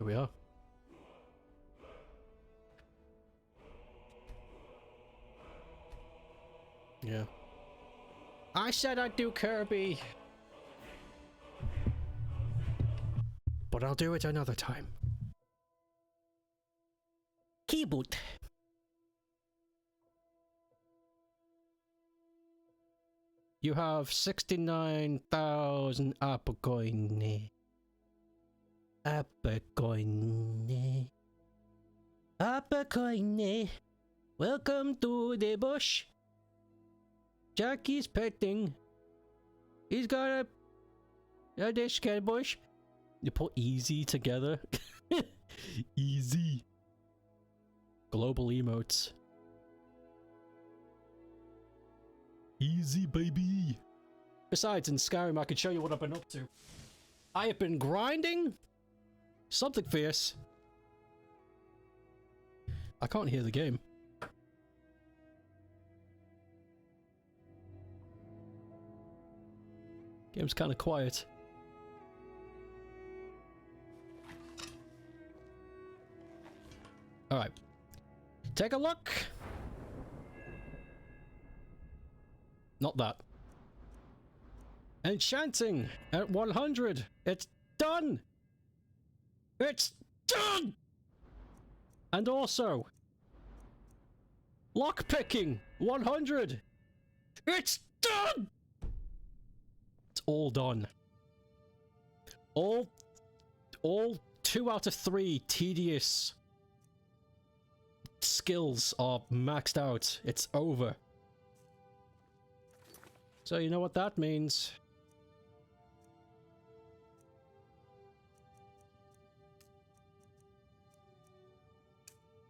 Here we are. Yeah. I said I'd do Kirby. But I'll do it another time. Keyboot. You have 69,000 Apple coin. Apple coin. Apple coin. Welcome to the bush. Jackie's petting. He's got a dish can bush. You put easy together. Easy. Global emotes. Easy, baby. Besides, in Skyrim, I can show you what I've been up to. I have been grinding something fierce. I can't hear the game. Game's kind of quiet. All right. Take a look. Not that. Enchanting at 100. It's done. It's done. And also, lockpicking 100. It's done. It's all done. All 2 out of 3 tedious skills are maxed out. It's over. So you know what that means.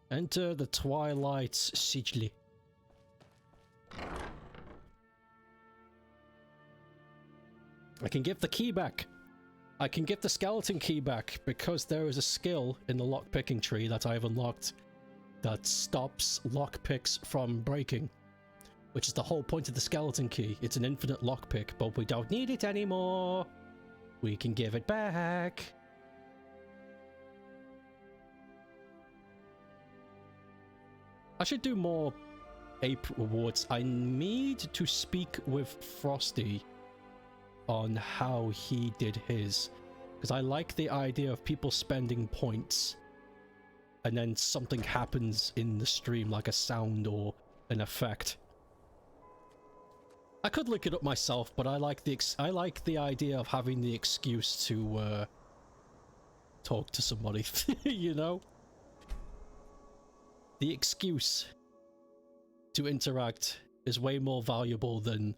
Enter the Twilight's sigil. I can give the key back. I can get the skeleton key back because there is a skill in the lockpicking tree that I've unlocked that stops lockpicks from breaking. Which is the whole point of the skeleton key. It's an infinite lockpick, but we don't need it anymore. We can give it back. I should do more ape rewards. I need to speak with Frosty on how he did his. Because I like the idea of people spending points and then something happens in the stream, like a sound or an effect. I could look it up myself, but I like the idea of having the excuse to talk to somebody, you know? The excuse to interact is way more valuable than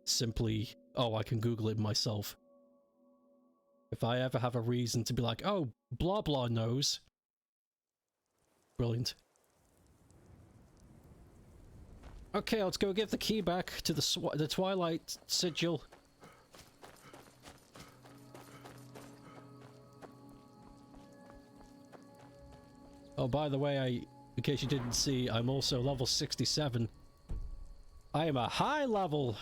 simply, oh, I can Google it myself. If I ever have a reason to be like, oh, blah blah knows. Brilliant. Okay, let's go give the key back to the Twilight sigil. Oh, by the way, in case you didn't see, I'm also level 67. I am a high level.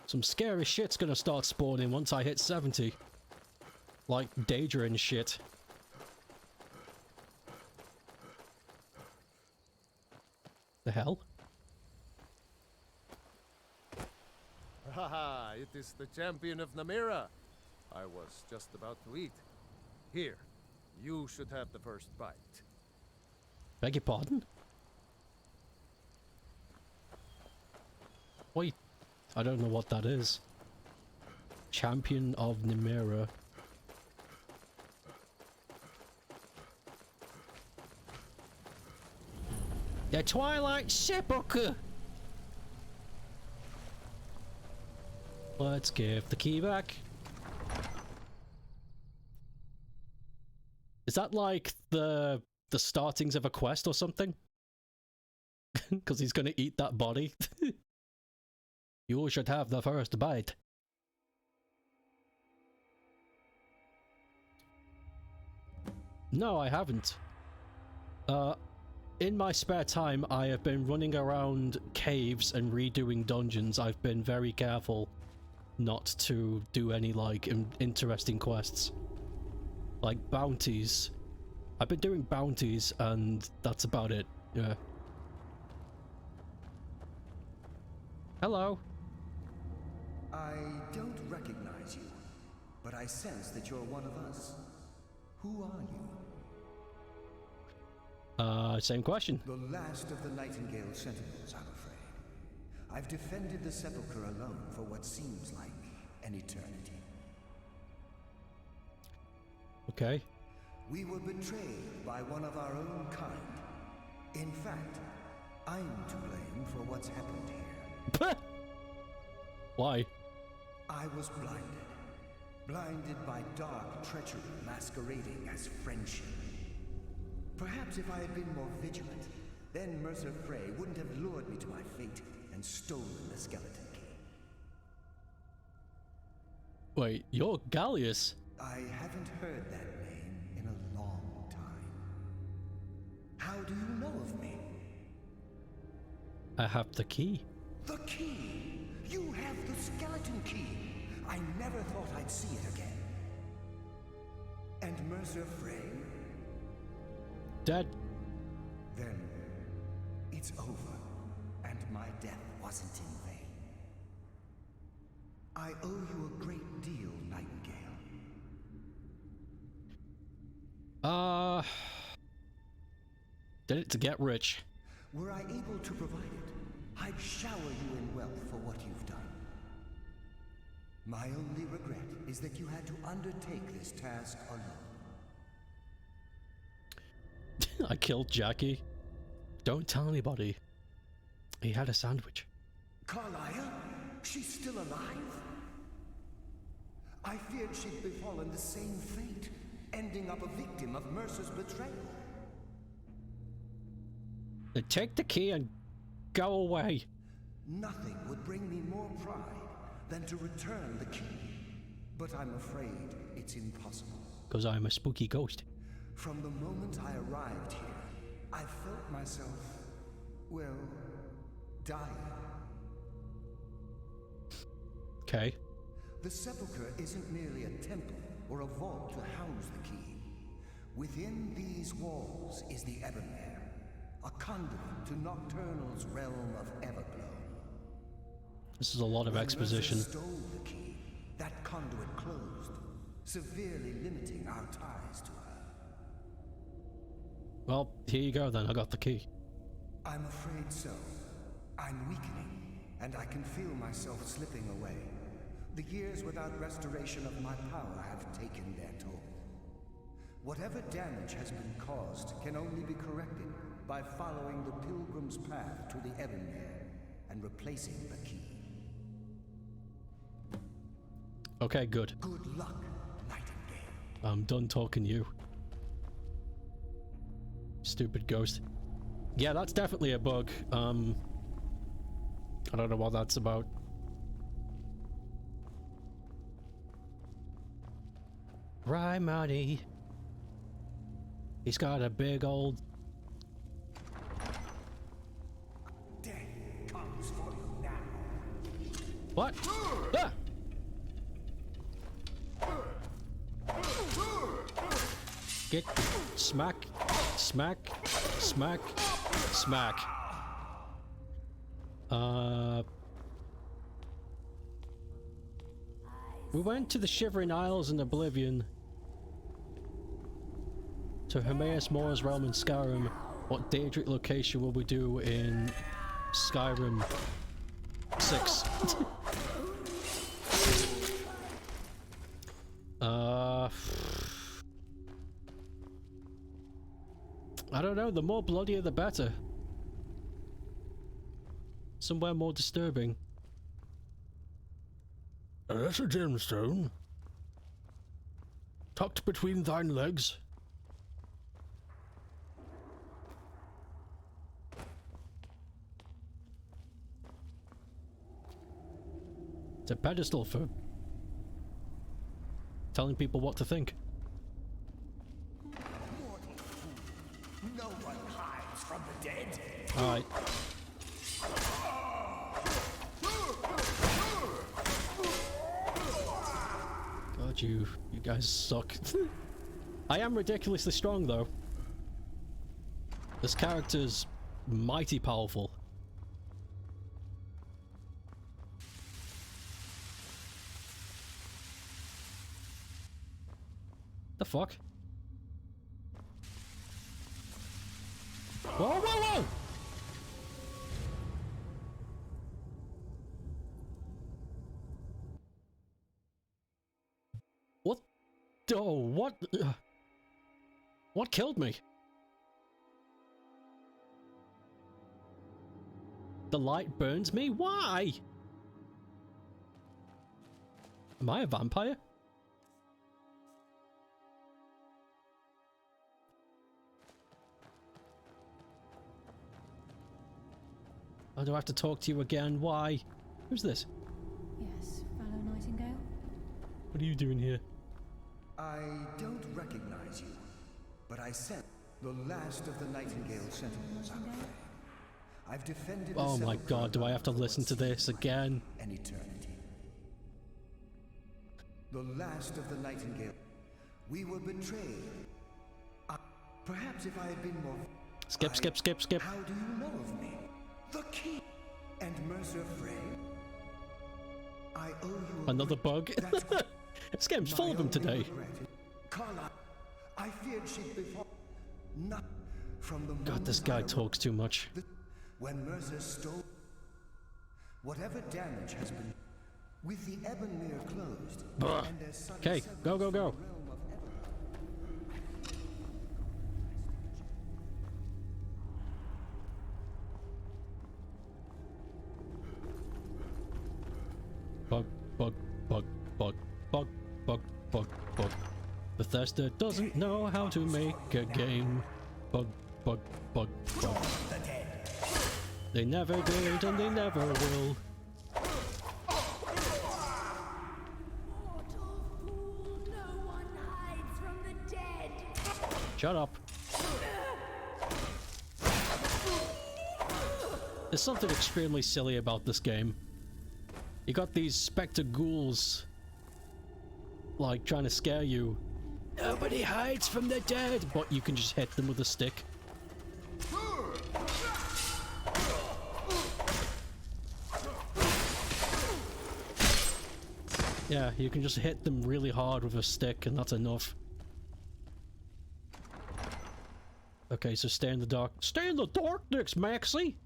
Some scary shit's gonna start spawning once I hit 70. Like Daedra and shit. The hell? Haha, it is the champion of Namira. I was just about to eat. Here, you should have the first bite. Beg your pardon? Wait, I don't know what that is. Champion of Namira. The Twilight Sepulchre! Let's give the key back. Is that like the startings of a quest or something? Because he's gonna eat that body. You should have the first bite. No, I haven't. in my spare time, I have been running around caves and redoing dungeons. I've been very careful not to do any, like, interesting quests. Like, bounties. I've been doing bounties, and that's about it. Yeah. Hello. I don't recognize you, but I sense that you're one of us. Who are you? Same question. The last of the Nightingale Sentinels, I'm afraid. I've defended the Sepulchre alone for what seems like an eternity. Okay. We were betrayed by one of our own kind. In fact, I'm to blame for what's happened here. Why? I was blinded. Blinded by dark treachery masquerading as friendship. Perhaps if I had been more vigilant, then Mercer Frey wouldn't have lured me to my fate and stolen the skeleton key. Wait, you're Gallius? I haven't heard that name in a long time. How do you know of me? I have the key. The key! You have the skeleton key! I never thought I'd see it again. And Mercer Frey? Dead. Then it's over, and my death wasn't in vain. I owe you a great deal, Nightingale. Did it to get rich. Were I able to provide it, I'd shower you in wealth for what you've done. My only regret is that you had to undertake this task alone. I killed Jackie. Don't tell anybody. He had a sandwich. Carlia? She's still alive? I feared she'd befallen the same fate, ending up a victim of Mercer's betrayal. Then take the key and go away. Nothing would bring me more pride than to return the key. But I'm afraid it's impossible. Because I'm a spooky ghost. From the moment I arrived here, I felt myself, well, dying. Okay. The Sepulchre isn't merely a temple or a vault to house the key. Within these walls is the Ebonmere, a conduit to Nocturnal's realm of Everglow. This is a lot of exposition. When Mercer stole the key, that conduit closed, severely limiting our ties to her. Well, here you go then. I got the key. I'm afraid so. I'm weakening, and I can feel myself slipping away. The years without restoration of my power have taken their toll. Whatever damage has been caused can only be corrected by following the pilgrim's path to the Ebonmere and replacing the key. Okay, good. Good luck, Nightingale. I'm done talking to you. Stupid ghost. Yeah, that's definitely a bug. I don't know what that's about. Right, Marty. He's got a big old... Death comes for you now. What? Ah! Get... Smack. Smack. Smack. Smack. We went to the Shivering Isles in Oblivion. To Hermaeus Mora's realm in Skyrim. What Daedric location will we do in Skyrim 6? I don't know, the more bloodier the better. Somewhere more disturbing. That's a gemstone. Tucked between thine legs. It's a pedestal for telling people what to think. Mortal fool. No one hides from the Alright. God, you guys suck. I am ridiculously strong, though. This character's mighty powerful. The fuck? Whoa, whoa, whoa! What? Oh, what? What killed me? The light burns me? Why? Am I a vampire? Oh, do I have to talk to you again? Why? Who's this? Yes, fellow Nightingale. What are you doing here? I don't recognize you, but I sent the last of the Nightingale sentinels, I'm afraid. I've defended Oh my god, do I have to listen to this again? An eternity. The last of the Nightingale. We were betrayed. Perhaps if I had been more... Skip. How do you know of me? The key. And Mercer Frey. I owe you Another bug? This game's full of them today. Carla, I feared she'd befall. Not from the God, this guy talks too much. When Mercer stole... Whatever damage has been... With the Ebonmere closed... Okay, go. Bug. Bethesda doesn't know how to make a game. Bug. They never did and they never will. No one hides from the dead. Shut up. There's something extremely silly about this game. You got these spectre ghouls, like, trying to scare you. Nobody hides from the dead! But you can just hit them with a stick. Yeah, you can just hit them really hard with a stick and that's enough. Okay, so stay in the dark. Stay in the darkness, Maxie!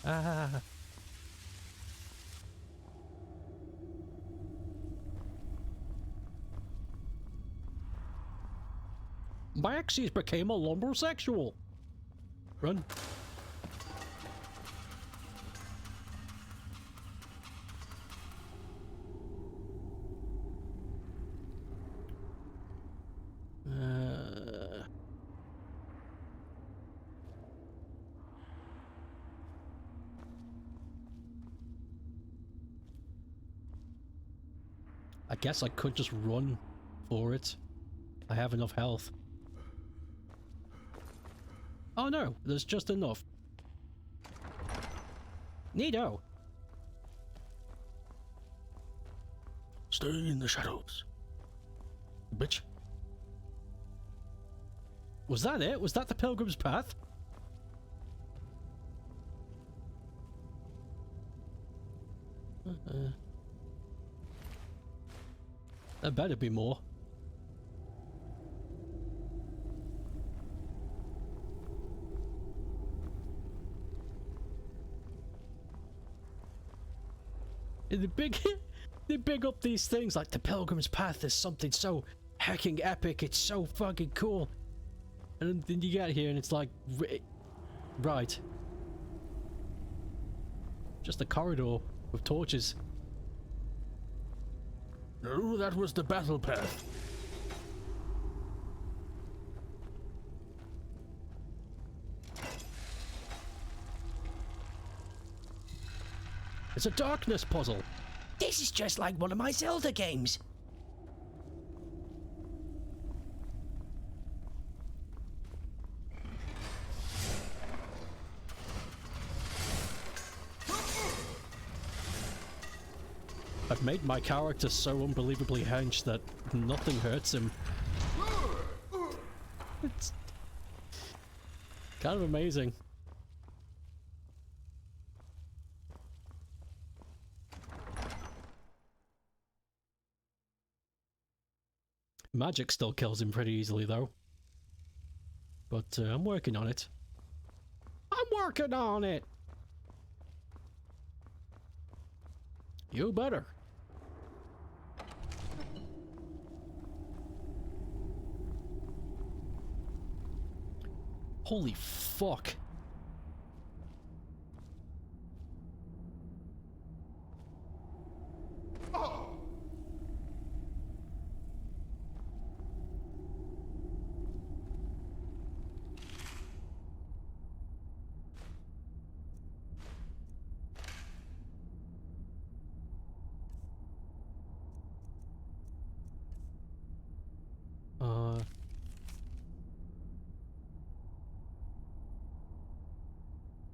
Ah. Maxie's became a lumbersexual. Run. I guess I could just run for it. I have enough health. Oh no, there's just enough. Neato. Stay in the shadows. Bitch. Was that it? Was that the Pilgrim's Path? There better be more. They big up these things like the Pilgrim's Path is something so hecking epic, it's so fucking cool. And then you get here and it's like, right. Just a corridor with torches. No, that was the battle path. It's a darkness puzzle. This is just like one of my Zelda games. I've made my character so unbelievably hench that nothing hurts him. It's kind of amazing. Magic still kills him pretty easily though. But I'm working on it. I'm working on it! You better. Holy fuck.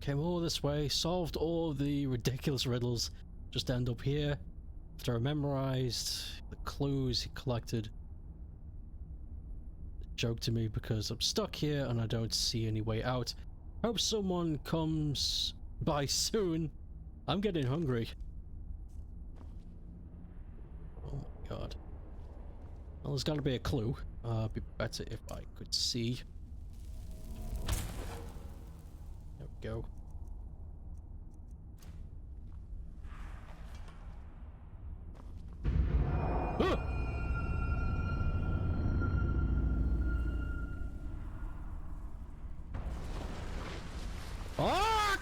Came all this way, solved all the ridiculous riddles, just end up here after I memorized the clues he collected. Joke to me because I'm stuck here and I don't see any way out. Hope someone comes by soon. I'm getting hungry. Oh my god. Well, there's gotta be a clue. It'd be better if I could see. There we go. Ah!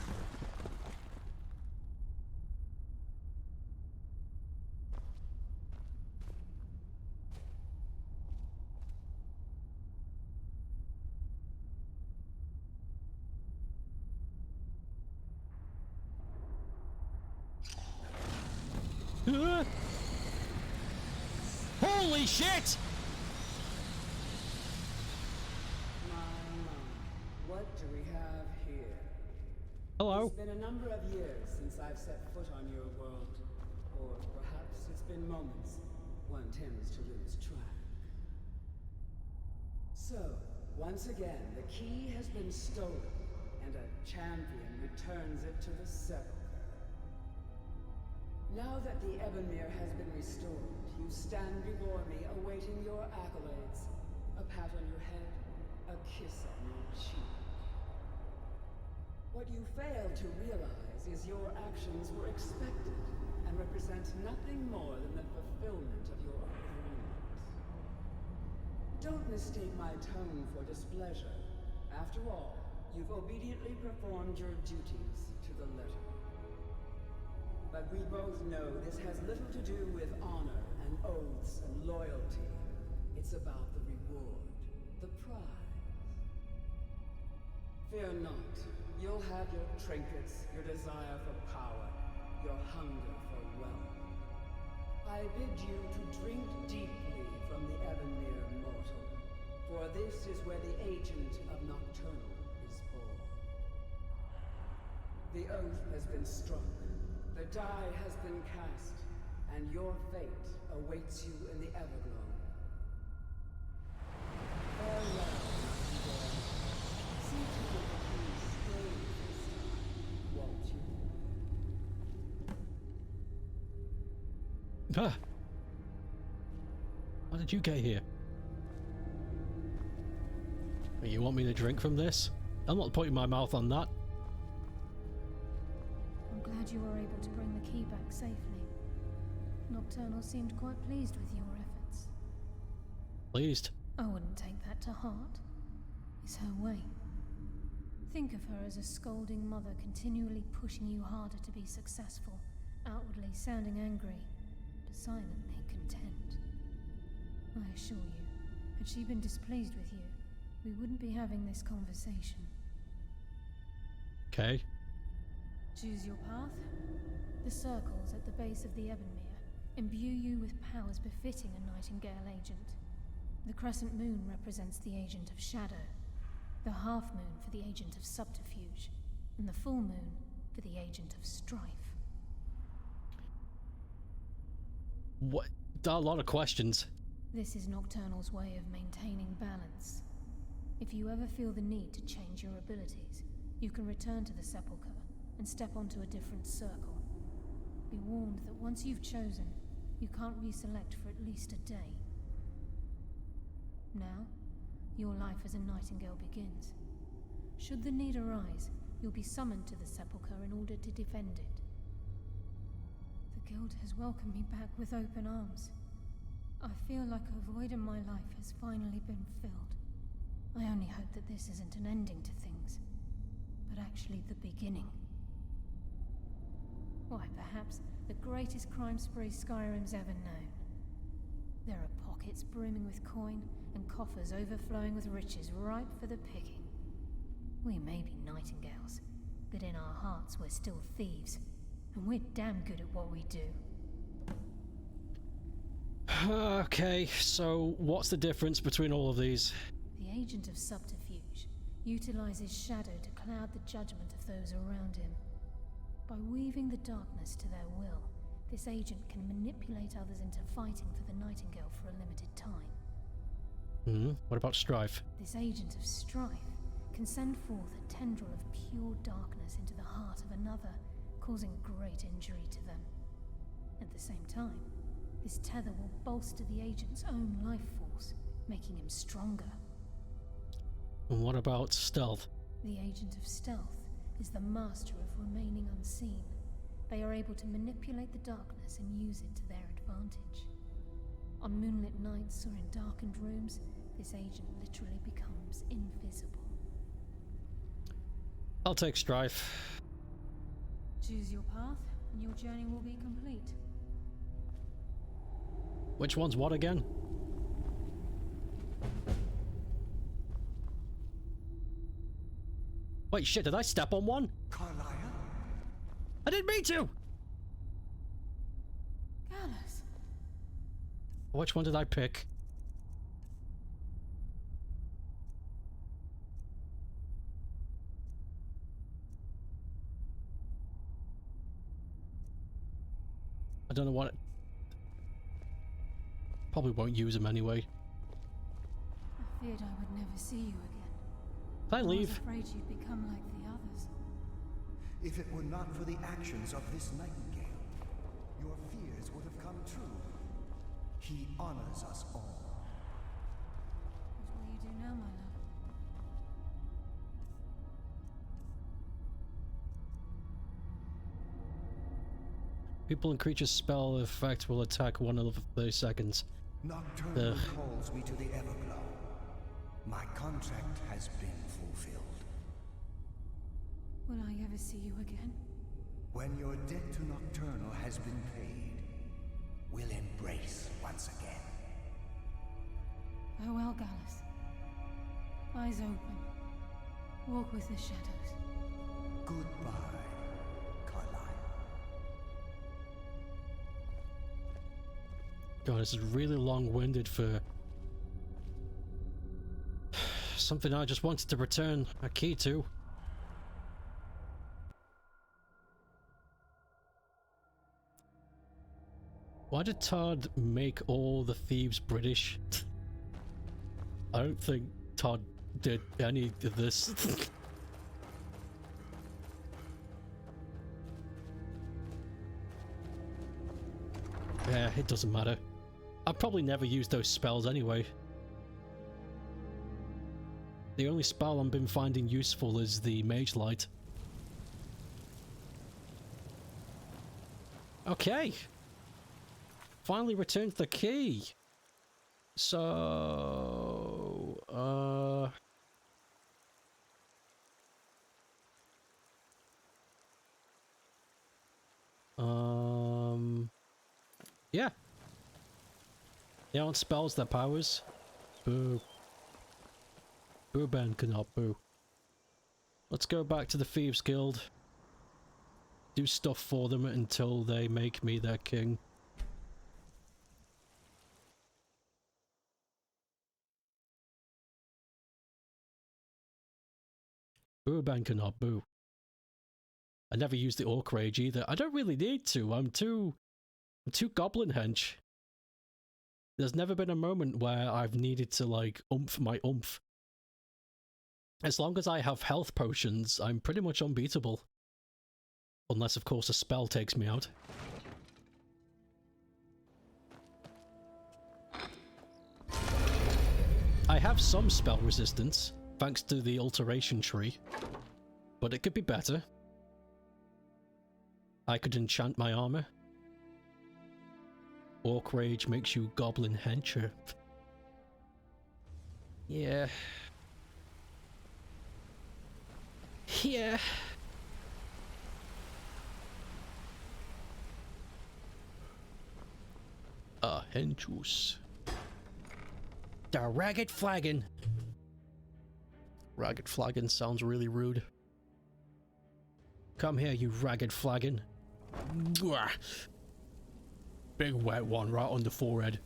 Holy shit! What do we have here? Hello. It's been a number of years since I've set foot on your world. Or perhaps it's been moments. One tends to lose track. So, once again, the key has been stolen, and a champion returns it to the sepulchre. Now that the Ebonmere has been restored, you stand before me awaiting your accolades. A pat on your head, a kiss on your cheek. What you fail to realize is your actions were expected and represent nothing more than the fulfillment of your agreement. Don't mistake my tone for displeasure. After all, you've obediently performed your duties to the letter. But we both know this has little to do with honor and oaths and loyalty. It's about the reward, the prize. Fear not. You'll have your trinkets, your desire for power, your hunger for wealth. I bid you to drink deeply from the Ebonmere mortal, for this is where the agent of Nocturnal is born. The oath has been struck. The die has been cast, and your fate awaits you in the Everglow. Farewell, Nightingale. See to it that you stay this time, won't you? Ah. How did you get here? You want me to drink from this? I'm not putting my mouth on that. I'm glad you were able to bring the key back safely. Nocturnal seemed quite pleased with your efforts. Pleased? I wouldn't take that to heart. It's her way. Think of her as a scolding mother continually pushing you harder to be successful, outwardly sounding angry, but silently content. I assure you, had she been displeased with you, we wouldn't be having this conversation. Okay. Choose your path. The circles at the base of the Ebonmere imbue you with powers befitting a Nightingale agent. The crescent moon represents the agent of shadow, the half moon for the agent of subterfuge, and the full moon for the agent of strife. What? There are a lot of questions. This is Nocturnal's way of maintaining balance. If you ever feel the need to change your abilities, you can return to the Sepulchre and step onto a different circle. Be warned that once you've chosen, you can't reselect for at least a day. Now, your life as a Nightingale begins. Should the need arise, you'll be summoned to the Sepulchre in order to defend it. The Guild has welcomed me back with open arms. I feel like a void in my life has finally been filled. I only hope that this isn't an ending to things, but actually the beginning. Why, perhaps the greatest crime spree Skyrim's ever known. There are pockets brimming with coin and coffers overflowing with riches ripe for the picking. We may be Nightingales, but in our hearts we're still thieves, and we're damn good at what we do. Okay, so what's the difference between all of these? The agent of subterfuge utilizes shadow to cloud the judgment of those around him. By weaving the darkness to their will, this agent can manipulate others into fighting for the Nightingale for a limited time. What about strife? This agent of strife can send forth a tendril of pure darkness into the heart of another, causing great injury to them. At the same time, this tether will bolster the agent's own life force, making him stronger. And what about stealth? The agent of stealth is the master of remaining unseen. They are able to manipulate the darkness and use it to their advantage. On moonlit nights or in darkened rooms, this agent literally becomes invisible. I'll take strife. Choose your path, and your journey will be complete. Which one's what again? Wait, shit, did I step on one? Carlia? I didn't mean to! Gallus! Which one did I pick? I don't know what... Probably won't use them anyway. I feared I would never see you again. Can I leave? I was afraid you'd become like the others. If it were not for the actions of this Nightingale, your fears would have come true. He honors us all. What will you do now, my love? People and creatures spell effect will attack one another for 30 seconds. Nocturnal calls me to the Everglow. My contract has been fulfilled. Will I ever see you again? When your debt to Nocturnal has been paid, we'll embrace once again. Farewell, Gallus. Eyes open. Walk with the shadows. Goodbye, Carlisle. God, this is really long-winded for something I just wanted to return a key to. Why did Todd make all the thieves British? I don't think Todd did any of this. Yeah, it doesn't matter. I've probably never used those spells anyway. The only spell I've been finding useful is the Mage Light. Okay. Finally returned the key. So... yeah. They aren't spells, they're powers. Boo. Boo Ben cannot boo. Let's go back to the Thieves Guild. Do stuff for them until they make me their king. Boo Ben cannot boo. I never used the Orc Rage either. I don't really need to. I'm too goblin hench. There's never been a moment where I've needed to, like, oomph my oomph. As long as I have health potions, I'm pretty much unbeatable. Unless, of course, a spell takes me out. I have some spell resistance, thanks to the alteration tree. But it could be better. I could enchant my armor. Orc Rage makes you goblin hencher. Yeah. Yeah. Henchus. The Ragged Flagon. Ragged Flagon sounds really rude. Come here, you Ragged Flagon. Bwah. Big wet one right on the forehead.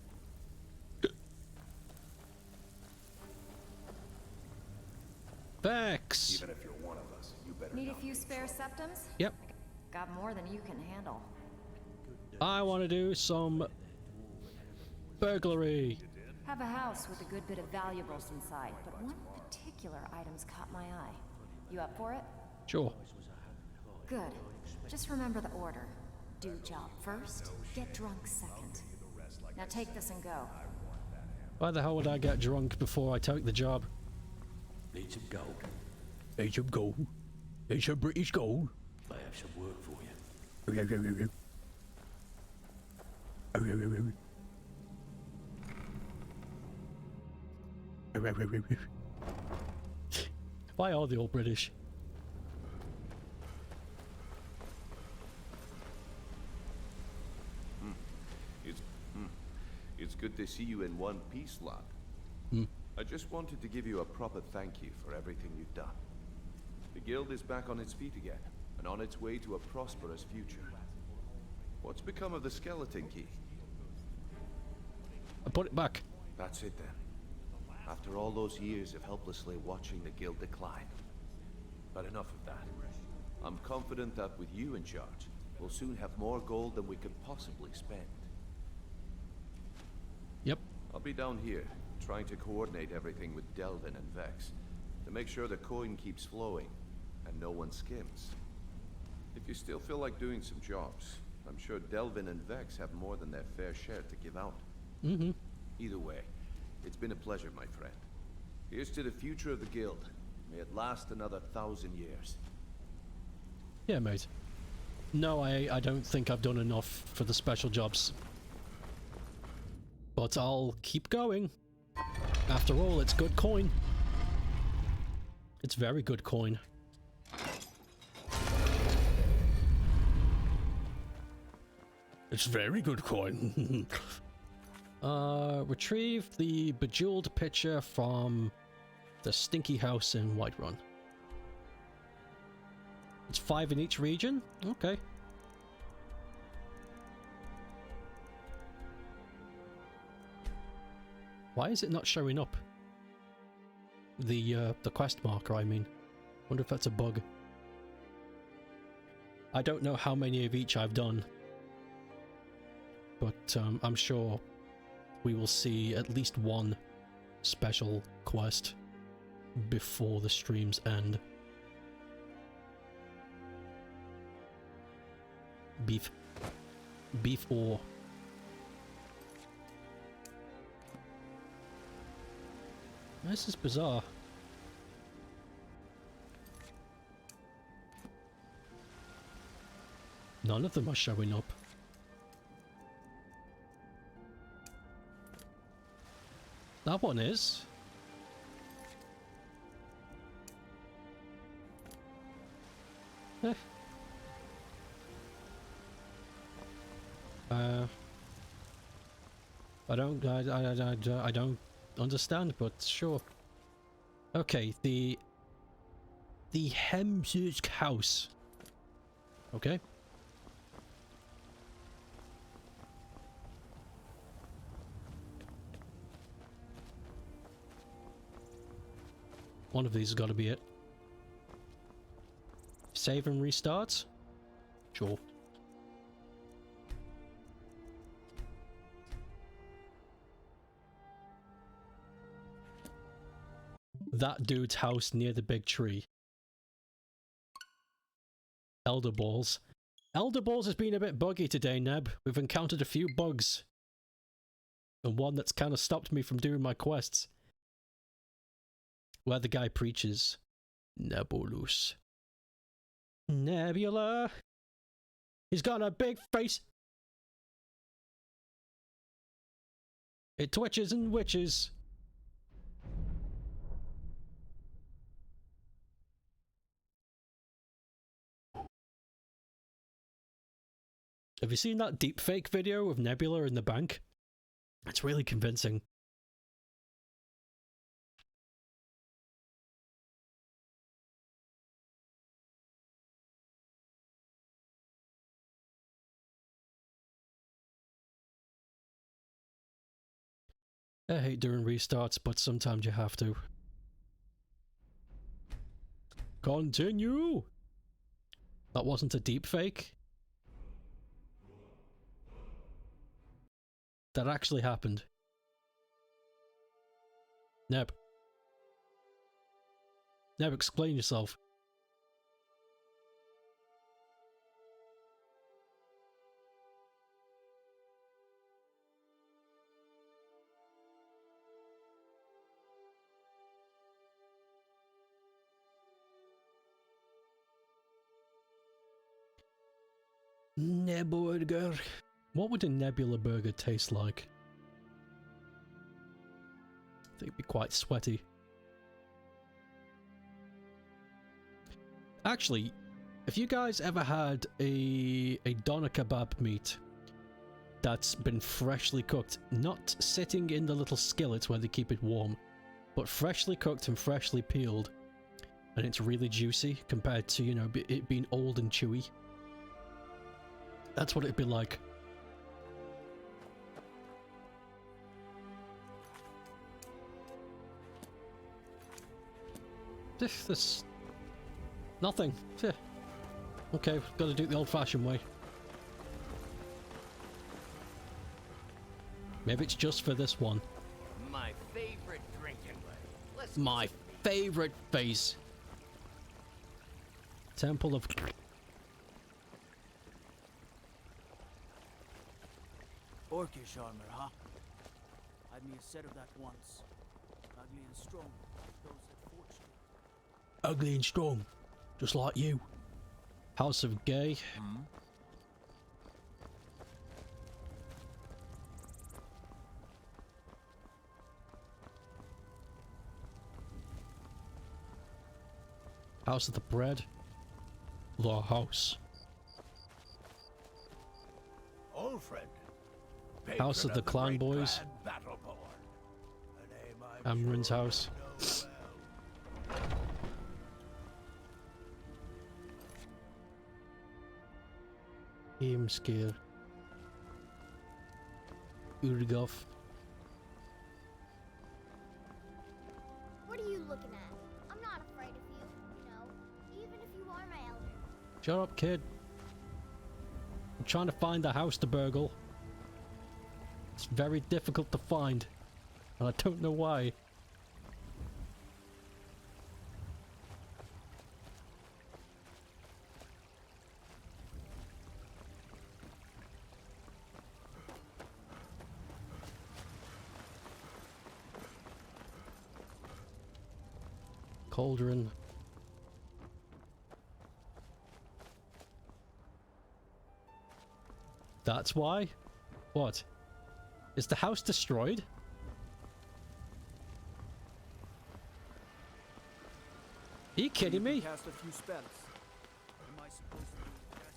Vex! Even if you're one of us, you better Need a not few be spare trouble. septums? Yep. Got more than you can handle. I want to do some burglary. Have a house with a good bit of valuables inside, but one particular item's caught my eye. You up for it? Sure. Good. Just remember the order. Do job first, get drunk second. Now take this and go. Why the hell would I get drunk before I take the job? Need some gold. Need some gold. Need some British gold. I have some work for you. Why are they all British? It's good to see you in one piece, lad. I just wanted to give you a proper thank you for everything you've done. The guild is back on its feet again, and on its way to a prosperous future. What's become of the skeleton key? I put it back. That's it then. After all those years of helplessly watching the guild decline. But enough of that. I'm confident that with you in charge, we'll soon have more gold than we could possibly spend. Yep. I'll be down here, trying to coordinate everything with Delvin and Vex, to make sure the coin keeps flowing, and no one skims. If you still feel like doing some jobs, I'm sure Delvin and Vex have more than their fair share to give out. Mm-hmm. Either way, it's been a pleasure, my friend. Here's to the future of the guild. May it last another 1,000 years. Yeah, mate. No, I don't think I've done enough for the special jobs. But I'll keep going. After all, it's good coin. It's very good coin. It's very good coin. Retrieve the bejeweled pitcher from the stinky house in Whiterun. It's 5 in each region? Okay. Why is it not showing up? The quest marker, I mean. Wonder if that's a bug. I don't know how many of each I've done. But I'm sure we will see at least one special quest before the streams end. Beef. Beef ore. This is bizarre. None of them are showing up. That one is. Eh. I don't understand, but sure. Okay, the Hemzursk house. Okay. One of these has got to be it. Save and restart? Sure. That dude's house near the big tree. Elder Balls. Elder Balls has been a bit buggy today, Neb. We've encountered a few bugs. And one that's kind of stopped me from doing my quests. Where the guy preaches. Nebulus. Nebula. He's got a big face. It twitches and witches. Have you seen that deepfake video of Nebula in the bank? It's really convincing. I hate doing restarts, but sometimes you have to. Continue! That wasn't a deepfake. That actually happened. Neb. Neb, explain yourself. Neburger. What would a Nebula burger taste like? I think it'd be quite sweaty. Actually, have you guys ever had a doner kebab meat that's been freshly cooked, not sitting in the little skillets where they keep it warm, but freshly cooked and freshly peeled, and it's really juicy compared to, you know, it being old and chewy? That's what it'd be like. This nothing. Okay, gotta do it the old-fashioned way. Maybe it's just for this one. My favorite drinking way. My favorite face. Temple of... Orcish armor, huh? Had me a set of that once. Ugly and strong, those that forged it. Ugly and strong, just like you. House of Gay. House of the Bread. The house. Old friend. House of the Clan Boys. Amryn's house. Imskir. Urgov. What are you looking at? I'm not afraid of you, you know, even if you are my elder. Shut up, kid. I'm trying to find the house to burgle. It's very difficult to find, and I don't know why. Cauldron. That's why? What? Is the house destroyed? Are you kidding me? Cast a few spells. Am I supposed to do this?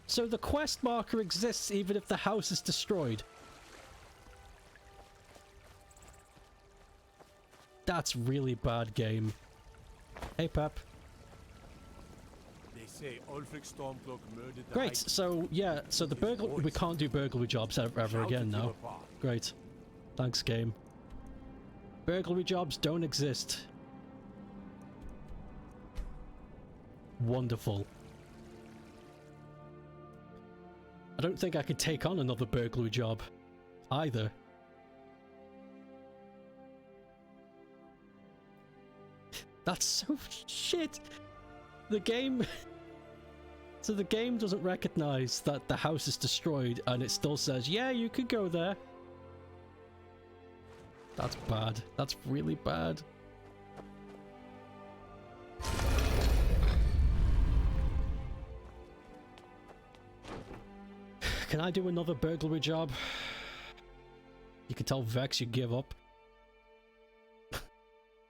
So the quest marker exists even if the house is destroyed? That's really bad game. Hey, Pep. They say Ulfric Stormcloak murdered the Great, so yeah, so the burglary, we can't do burglary jobs ever again now. Great. Thanks, game. Burglary jobs don't exist. Wonderful. I don't think I could take on another burglary job either. That's so shit. The game... So the game doesn't recognize that the house is destroyed and it still says, yeah, you could go there. That's bad. That's really bad. Can I do another burglary job? You can tell Vex you give up.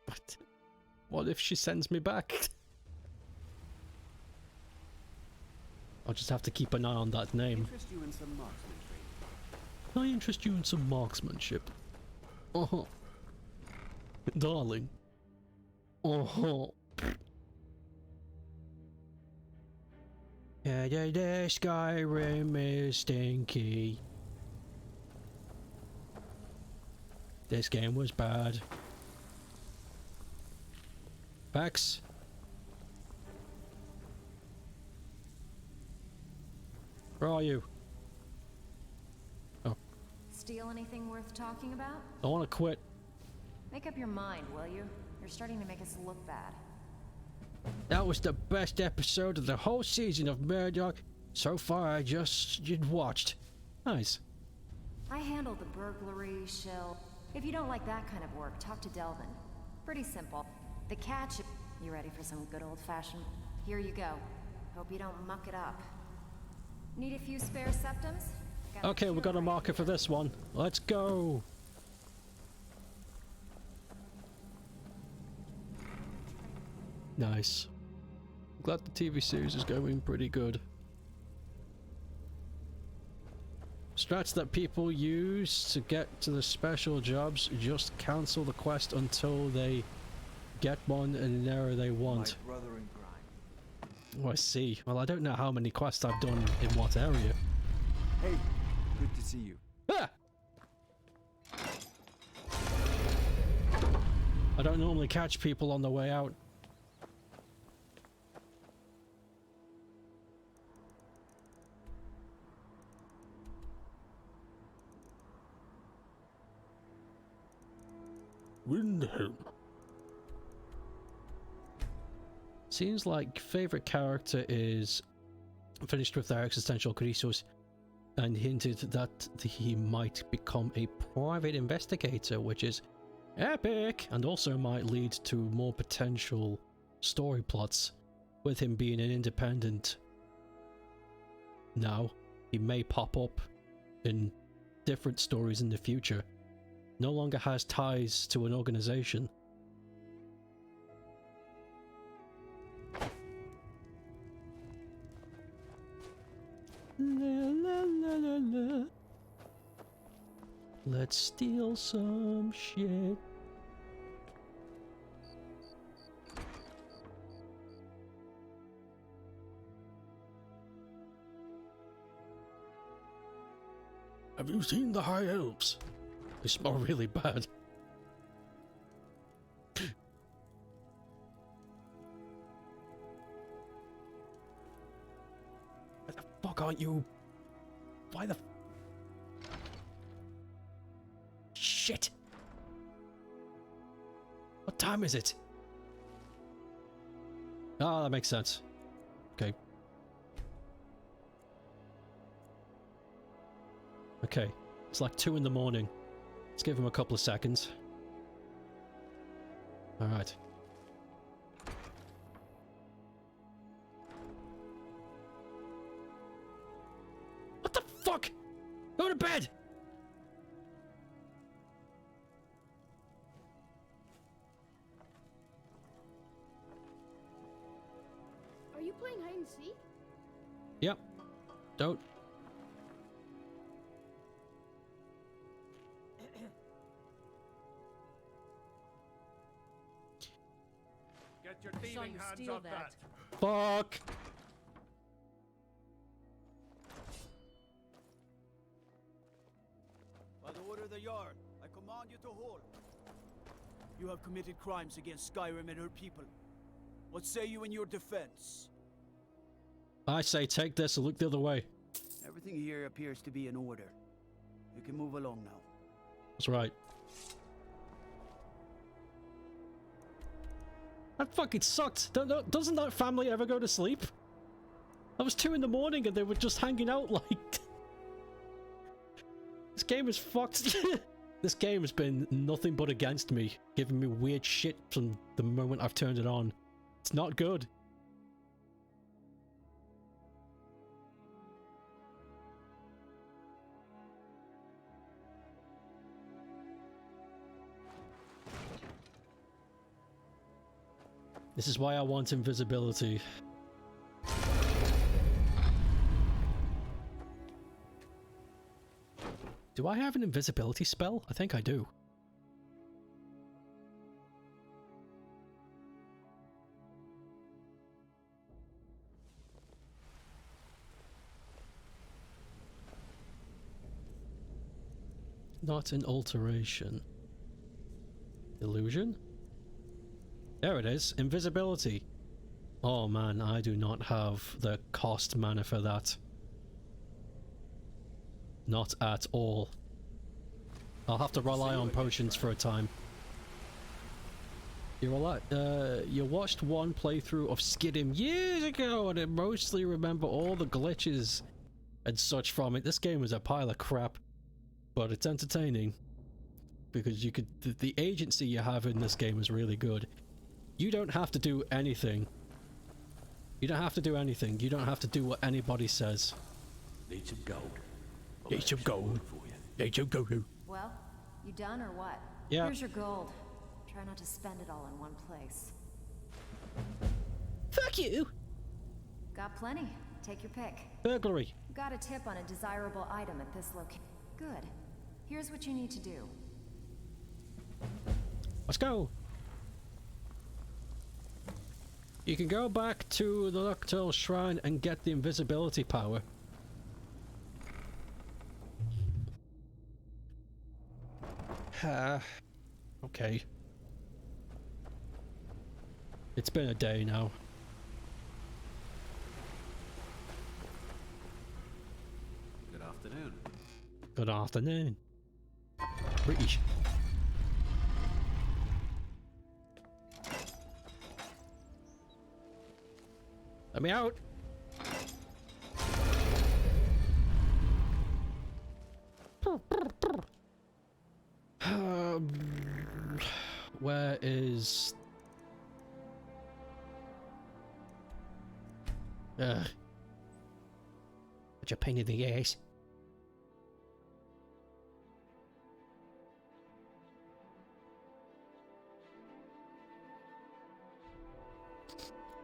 But what if she sends me back? I'll just have to keep an eye on that name. Can I interest you in some marksmanship? Uh-huh. Darling. Uh-huh. Yeah, Skyrim is stinky. This game was bad. Vex? Where are you? Oh. Steal anything worth talking about? I want to quit. Make up your mind, will you? You're starting to make us look bad. That was the best episode of the whole season of Murdoch so far. I just watched. Nice. I handled the burglary, shill. If you don't like that kind of work, talk to Delvin. Pretty simple. The catch... You ready for some good old-fashioned? Here you go. Hope you don't muck it up. Need a few spare septums? Okay, we got a marker for this one. Let's go. Nice. Glad the TV series is going pretty good. Strats that people use to get to the special jobs, just cancel the quest until they get one in an area they want. My brother in crime. Oh, I see. Well, I don't know how many quests I've done in what area. Hey, good to see you. Ah! I don't normally catch people on the way out. Windhelm. Seems like favorite character is finished with their existential crisis and hinted that he might become a private investigator, which is epic, and also might lead to more potential story plots with him being an independent. Now, he may pop up in different stories in the future. No longer has ties to an organization. La, la, la, la, la. Let's steal some shit. Have you seen the High Elves? They smell really bad. Why the fuck aren't you? Why the... Shit! What time is it? Ah, that makes sense. Okay. Okay, it's like 2 in the morning. Let's give him a couple of seconds. Alright. What the fuck? Go to bed! Are you playing hide and seek? Yep. Don't. Get your Saw thieving you hands steal off that. Fuck! By the order of the Jarl, I command you to hold. You have committed crimes against Skyrim and her people. What say you in your defense? I say take this and look the other way. Everything here appears to be in order. You can move along now. That's right. That fucking sucked. Doesn't that family ever go to sleep? That was 2 in the morning and they were just hanging out like... This game is fucked. This game has been nothing but against me, giving me weird shit from the moment I've turned it on. It's not good. This is why I want invisibility. Do I have an invisibility spell? I think I do. Not an alteration. Illusion? There it is. Invisibility. Oh man, I do not have the cost mana for that. Not at all. I'll have to rely on potions for a time. You watched one playthrough of Skyrim years ago and I mostly remember all the glitches and such from it. This game is a pile of crap, but it's entertaining because you could the agency you have in this game is really good. You don't have to do anything. You don't have to do anything. You don't have to do what anybody says. Need some gold. Need some gold. Need some gold. Well, you done or what? Yeah. Here's your gold. Try not to spend it all in one place. Fuck you! Got plenty. Take your pick. Burglary. Got a tip on a desirable item at this location. Good. Here's what you need to do. Let's go. You can go back to the Nocturnal Shrine and get the invisibility power. Okay. It's been a day now. Good afternoon. Good afternoon. British. Let me out. Where is... Such a pain in the ass.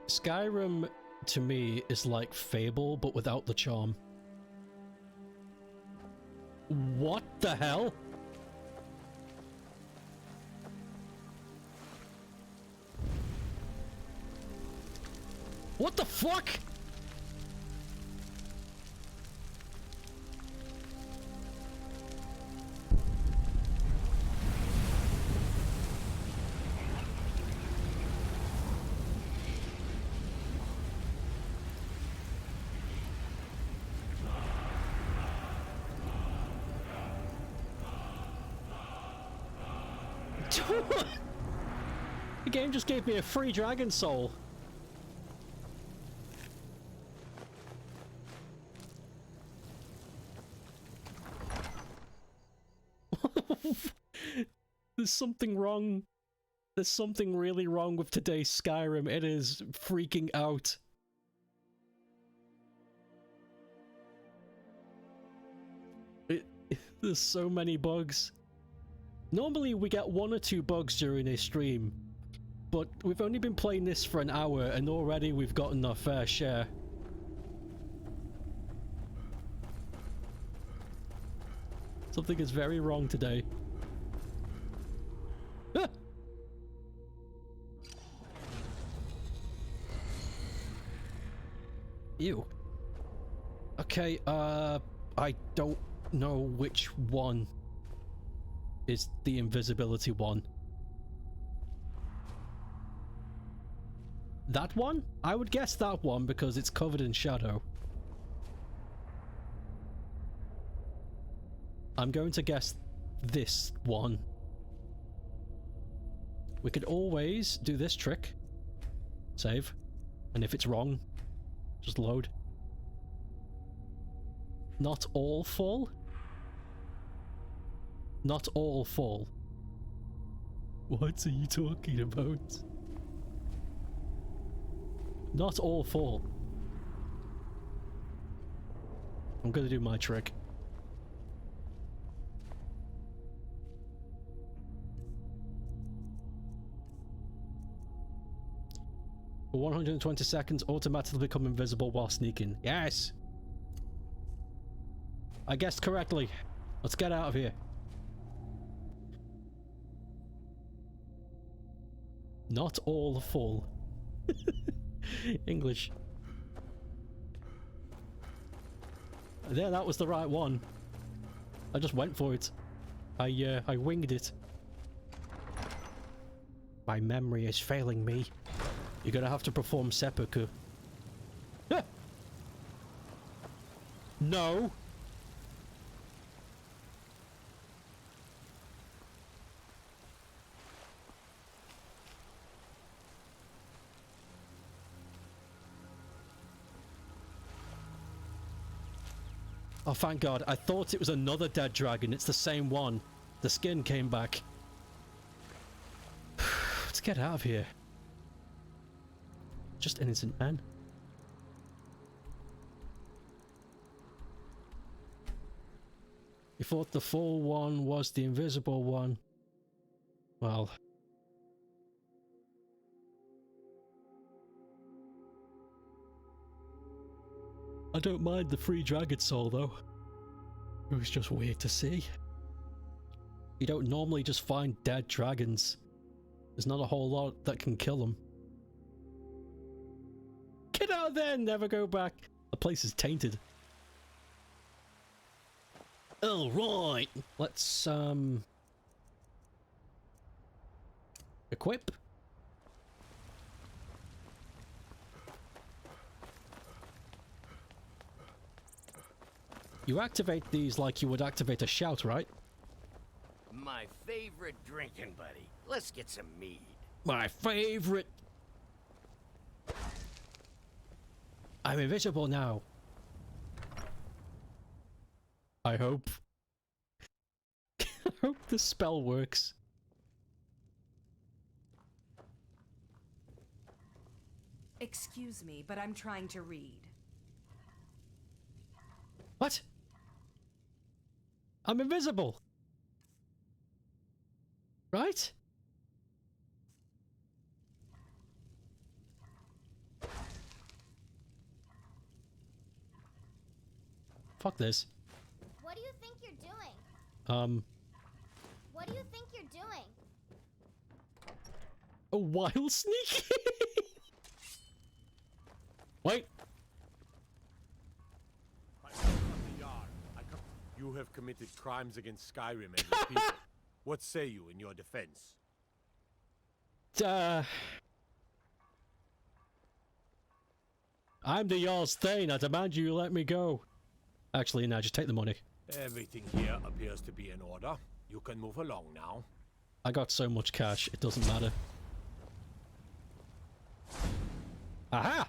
Skyrim, to me, is like Fable, but without the charm. What the hell? What the fuck? The game just gave me a free dragon soul. There's something wrong. There's something really wrong with today's Skyrim. It is freaking out. There's so many bugs. Normally we get 1 or 2 bugs during a stream, but we've only been playing this for an hour and already we've gotten our fair share. Something is very wrong today. Ah! Ew. Okay, I don't know which one is the invisibility one. That one? I would guess that one because it's covered in shadow. I'm going to guess this one. We could always do this trick. Save. And if it's wrong, just load. Not all fall? Not all fall. What are you talking about? Not all fall. I'm gonna do my trick. For 120 seconds, automatically become invisible while sneaking. Yes! I guessed correctly. Let's get out of here. Not all full. English. There, that was the right one. I just went for it. I winged it. My memory is failing me. You're gonna have to perform seppuku. Ah! No! Oh, thank God. I thought it was another dead dragon. It's the same one. The skin came back. Let's get out of here. Just innocent men. You thought the full one was the invisible one. Well... I don't mind the free dragon soul though. It was just weird to see. You don't normally just find dead dragons. There's not a whole lot that can kill them. Get out of there and never go back. The place is tainted. Alright. Let's equip. You activate these like you would activate a shout, right? My favorite drinking buddy. Let's get some mead. My favorite. I'm invisible now. I hope. I hope the spell works. Excuse me, but I'm trying to read. What? I'm invisible. Right? Fuck this. What do you think you're doing? What do you think you're doing? A wild sneak? Wait. You have committed crimes against Skyrim and its people. What say you in your defense? I'm the Jarl's Thane. I demand you let me go. Actually, no, just take the money. Everything here appears to be in order. You can move along now. I got so much cash, it doesn't matter. Aha!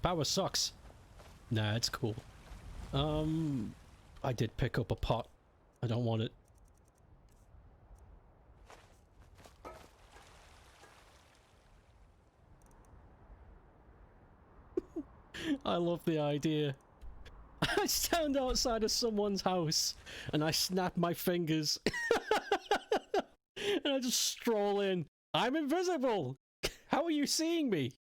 Power sucks. Nah, it's cool. I did pick up a pot. I don't want it. I love the idea. I stand outside of someone's house and I snap my fingers. And I just stroll in. I'm invisible! How are you seeing me?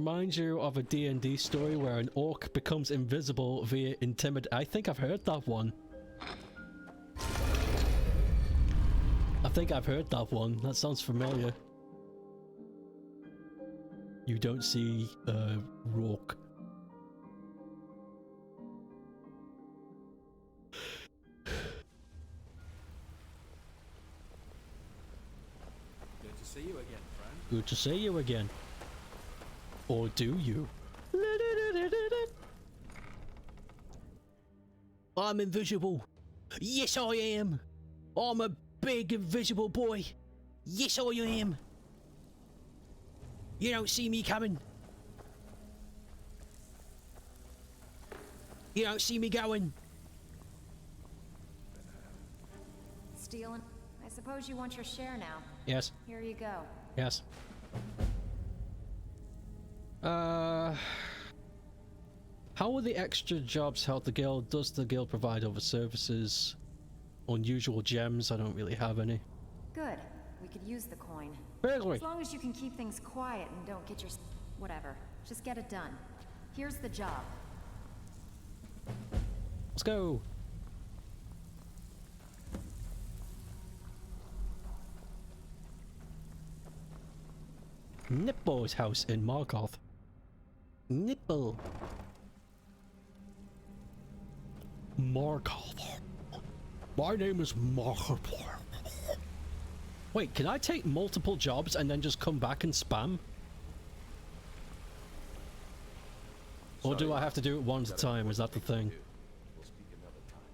reminds you of a D&D story where an orc becomes invisible via I think I've heard that one. I think I've heard that one. That sounds familiar. You don't see Rourke. Good to see you again, friend. Good to see you again. Or do you? I'm invisible. Yes, I am. I'm a big invisible boy. Yes, I am. You don't see me coming. You don't see me going. Stealing? I suppose you want your share now. Yes. Here you go. Yes. How will the extra jobs help the guild? Does the guild provide other services? Unusual gems? I don't really have any. Good. We could use the coin. Really? As long as you can keep things quiet and don't get your... whatever. Just get it done. Here's the job. Let's go. Nipple's house in Markarth. Nipple. Markarth. My name is Markarth. Wait, can I take multiple jobs and then just come back and spam? Or do I have to do it one at a time? Is that the thing? We'll speak another time.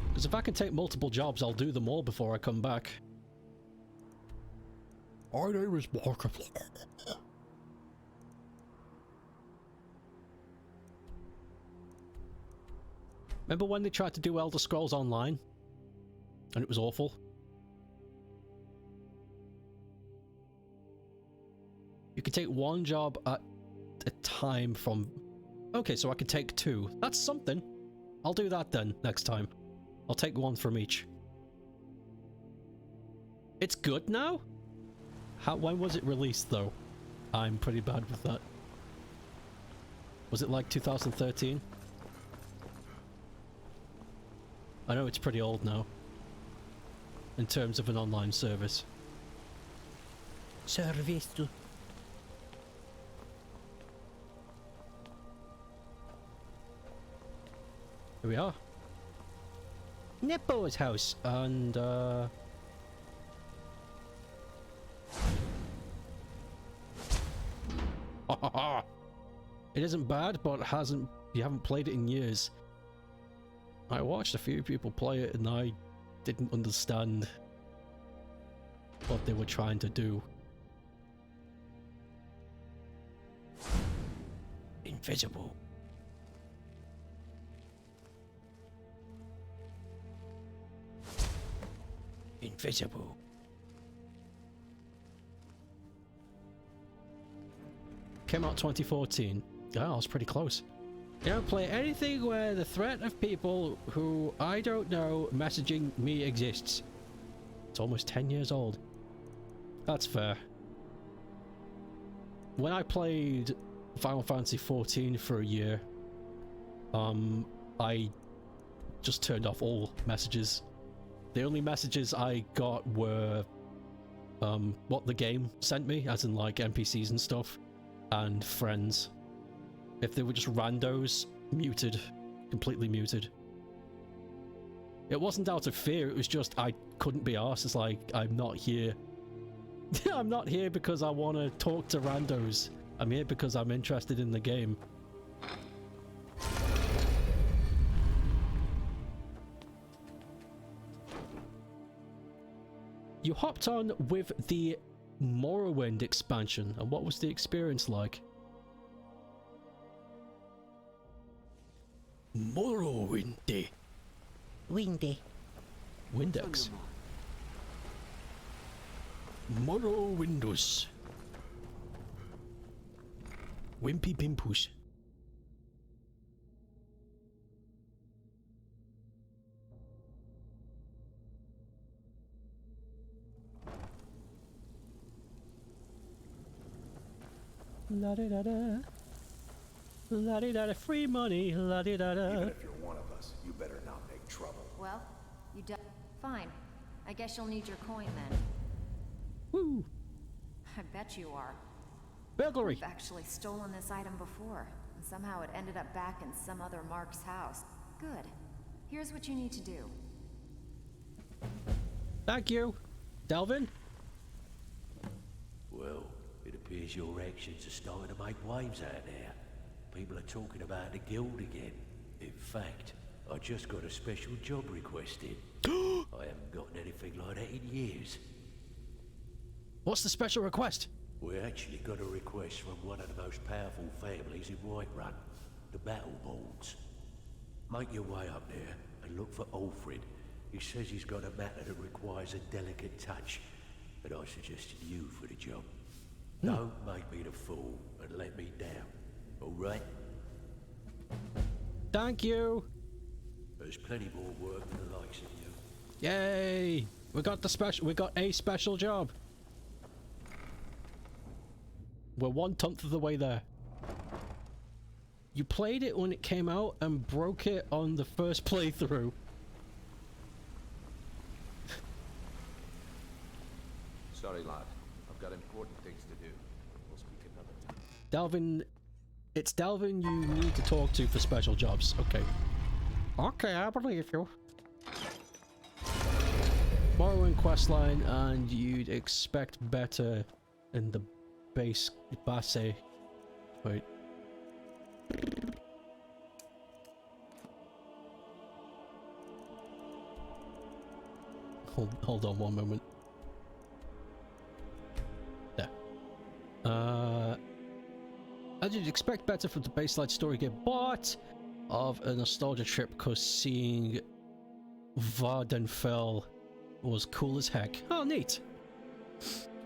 Because if I can take multiple jobs, I'll do them all before I come back. My name is Markarth. Remember when they tried to do Elder Scrolls Online? And it was awful? You can take one job at a time from... Okay, so I could take two. That's something. I'll do that then, next time. I'll take one from each. It's good now? When was it released, though? I'm pretty bad with that. Was it like 2013? I know it's pretty old now. In terms of an online service. Service. Here we are. Nippo's house, and it isn't bad, but you haven't played it in years. I watched a few people play it and I didn't understand what they were trying to do. Invisible. Invisible. Came out 2014. Oh, I was pretty close. You don't play anything where the threat of people who I don't know messaging me exists. It's almost 10 years old. That's fair. When I played Final Fantasy XIV for a year, I just turned off all messages. The only messages I got were what the game sent me, as in like NPCs and stuff, and friends. If they were just randos, muted. Completely muted. It wasn't out of fear, it was just I couldn't be arsed. It's like, I'm not here. I'm not here because I want to talk to randos. I'm here because I'm interested in the game. You hopped on with the Morrowind expansion, and what was the experience like? Morrowind. Windy. Windex. Morrowindus. Wimpy Pimpus. La di da da. La di da da. Free money. La di da da. Even if you're one of us, you better not make trouble. Well, you do. Fine. I guess you'll need your coin then. Woo! I bet you are. Burglary. You've actually stolen this item before, and somehow it ended up back in some other Mark's house. Good. Here's what you need to do. Thank you. Delvin? Well, it appears your actions are starting to make waves out there. People are talking about the guild again. In fact, I just got a special job requested. I haven't gotten anything like that in years. What's the special request? We actually got a request from one of the most powerful families in Whiterun, the Battlebolts. Make your way up there and look for Alfred. He says he's got a matter that requires a delicate touch, and I suggested you for the job. Don't make me the fool and let me down, all right? Thank you. There's plenty more work than the likes of you. Yay! We got a special job. We're 1/10 of the way there. You played it when it came out and broke it on the first playthrough. Sorry, lad. I've got important things to do. We'll speak another time. Delvin, it's Delvin you need to talk to for special jobs. Okay. Okay, I believe you. Borrowing questline, and you'd expect better in the base. Wait. Hold on one moment. There. As you'd expect better from the baseline story game, but of a nostalgia trip, cause seeing Vardenfell was cool as heck. Oh, neat.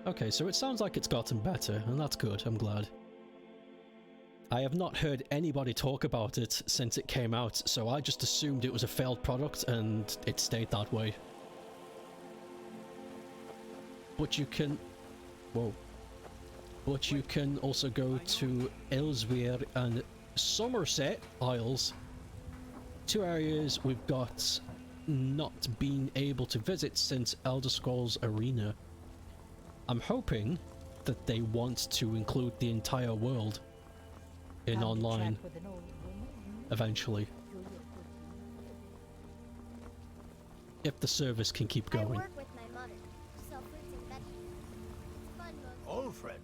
Okay, so it sounds like it's gotten better, and that's good. I'm glad. I have not heard anybody talk about it since it came out, so I just assumed it was a failed product, and it stayed that way. But you can... Whoa. But you can also go to Ellesmere and Somerset Isles. Two areas we've got not been able to visit since Elder Scrolls Arena. I'm hoping that they want to include the entire world in online eventually. If the service can keep going. I work with my mother, sell fruits and vegetables. It's fun mostly. Alfred,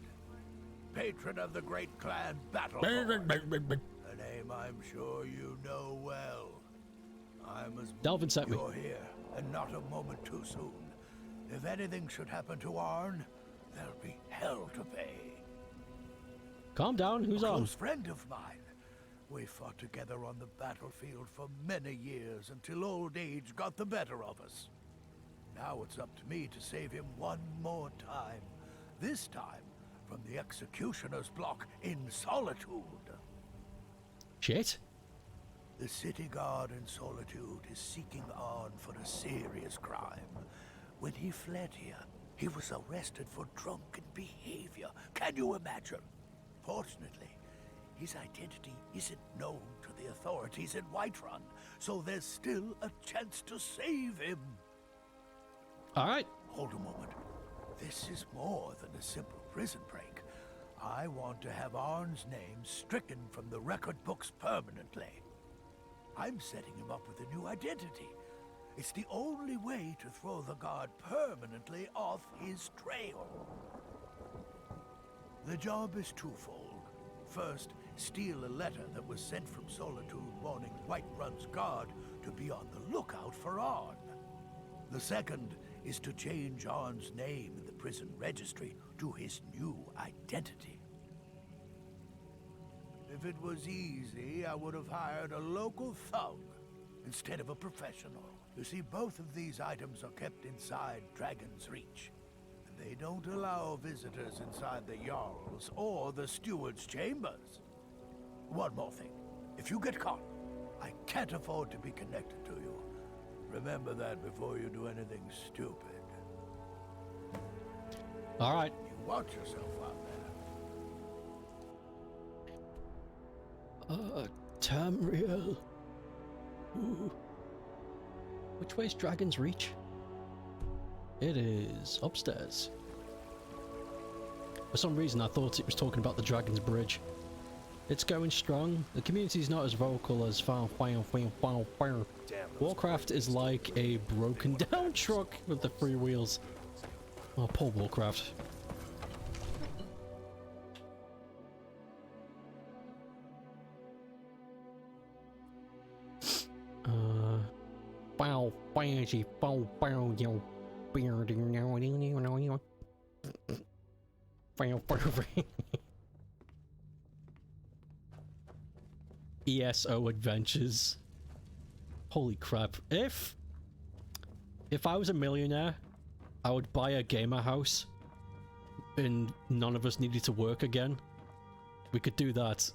patron of the great clan Battleborn. A name I'm sure you know well. I'm as Delvin sent me. You're here, and not a moment too soon. If anything should happen to Arn, there'll be hell to pay. Calm down, who's on? A close friend of mine. We fought together on the battlefield for many years until old age got the better of us. Now it's up to me to save him one more time. This time from the executioner's block in Solitude. Shit. The city guard in Solitude is seeking Arn for a serious crime. When he fled here, he was arrested for drunken behavior. Can you imagine? Fortunately, his identity isn't known to the authorities in Whiterun, so there's still a chance to save him. All right. Hold a moment. This is more than a simple prison break. I want to have Arn's name stricken from the record books permanently. I'm setting him up with a new identity. It's the only way to throw the guard permanently off his trail. The job is twofold. First, steal a letter that was sent from Solitude warning Whiterun's guard to be on the lookout for Arn. The second is to change Arn's name in the prison registry to his new identity. If it was easy, I would have hired a local thug instead of a professional. You see, both of these items are kept inside Dragon's Reach. And they don't allow visitors inside the Jarl's or the Steward's chambers. One more thing. If you get caught, I can't afford to be connected to you. Remember that before you do anything stupid. All right. You watch yourself out Tamriel. Ooh. Which way's Dragon's Reach? It is upstairs. For some reason I thought it was talking about the Dragon's Bridge. It's going strong. The community's not as vocal as Warcraft is like a broken down truck with the 3 wheels. Oh, poor Warcraft. ESO Adventures. Holy crap. If I was a millionaire, I would buy a gamer house and none of us needed to work again. We could do that.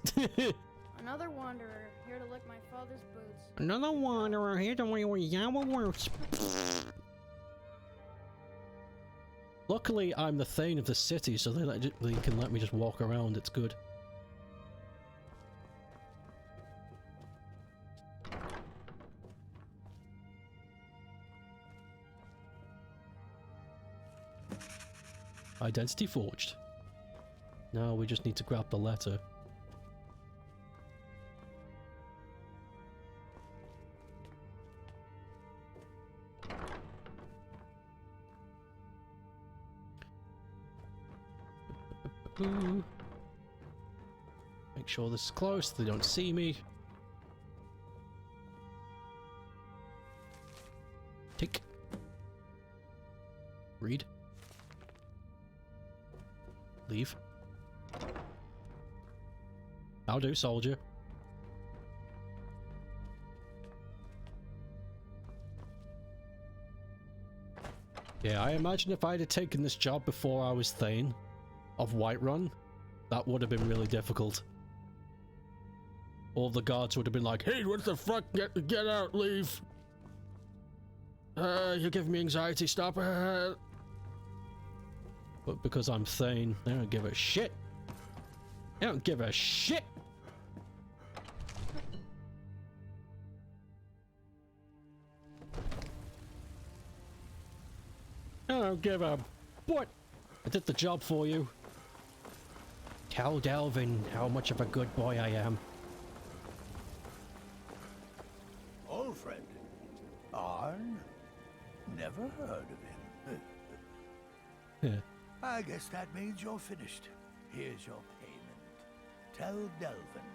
Another wanderer here to lick my father's boots. Another wanderer here to lick your boots. Luckily, I'm the Thane of the city, so they can let me just walk around. It's good. Identity forged. Now we just need to grab the letter. Make sure this is close, they don't see me. Tick. Read. Leave. I'll do, soldier. Yeah, I imagine if I'd have taken this job before I was Thane of Whiterun, that would have been really difficult. All the guards would have been like, "Hey, what the fuck? Get out, leave. You're giving me anxiety, stop. But because I'm Thane, they don't give a shit. They don't give a shit. I don't give a what. I did the job for you. Tell Delvin how much of a good boy I am. Old friend. Arn? Never heard of him. I guess that means you're finished. Here's your payment. Tell Delvin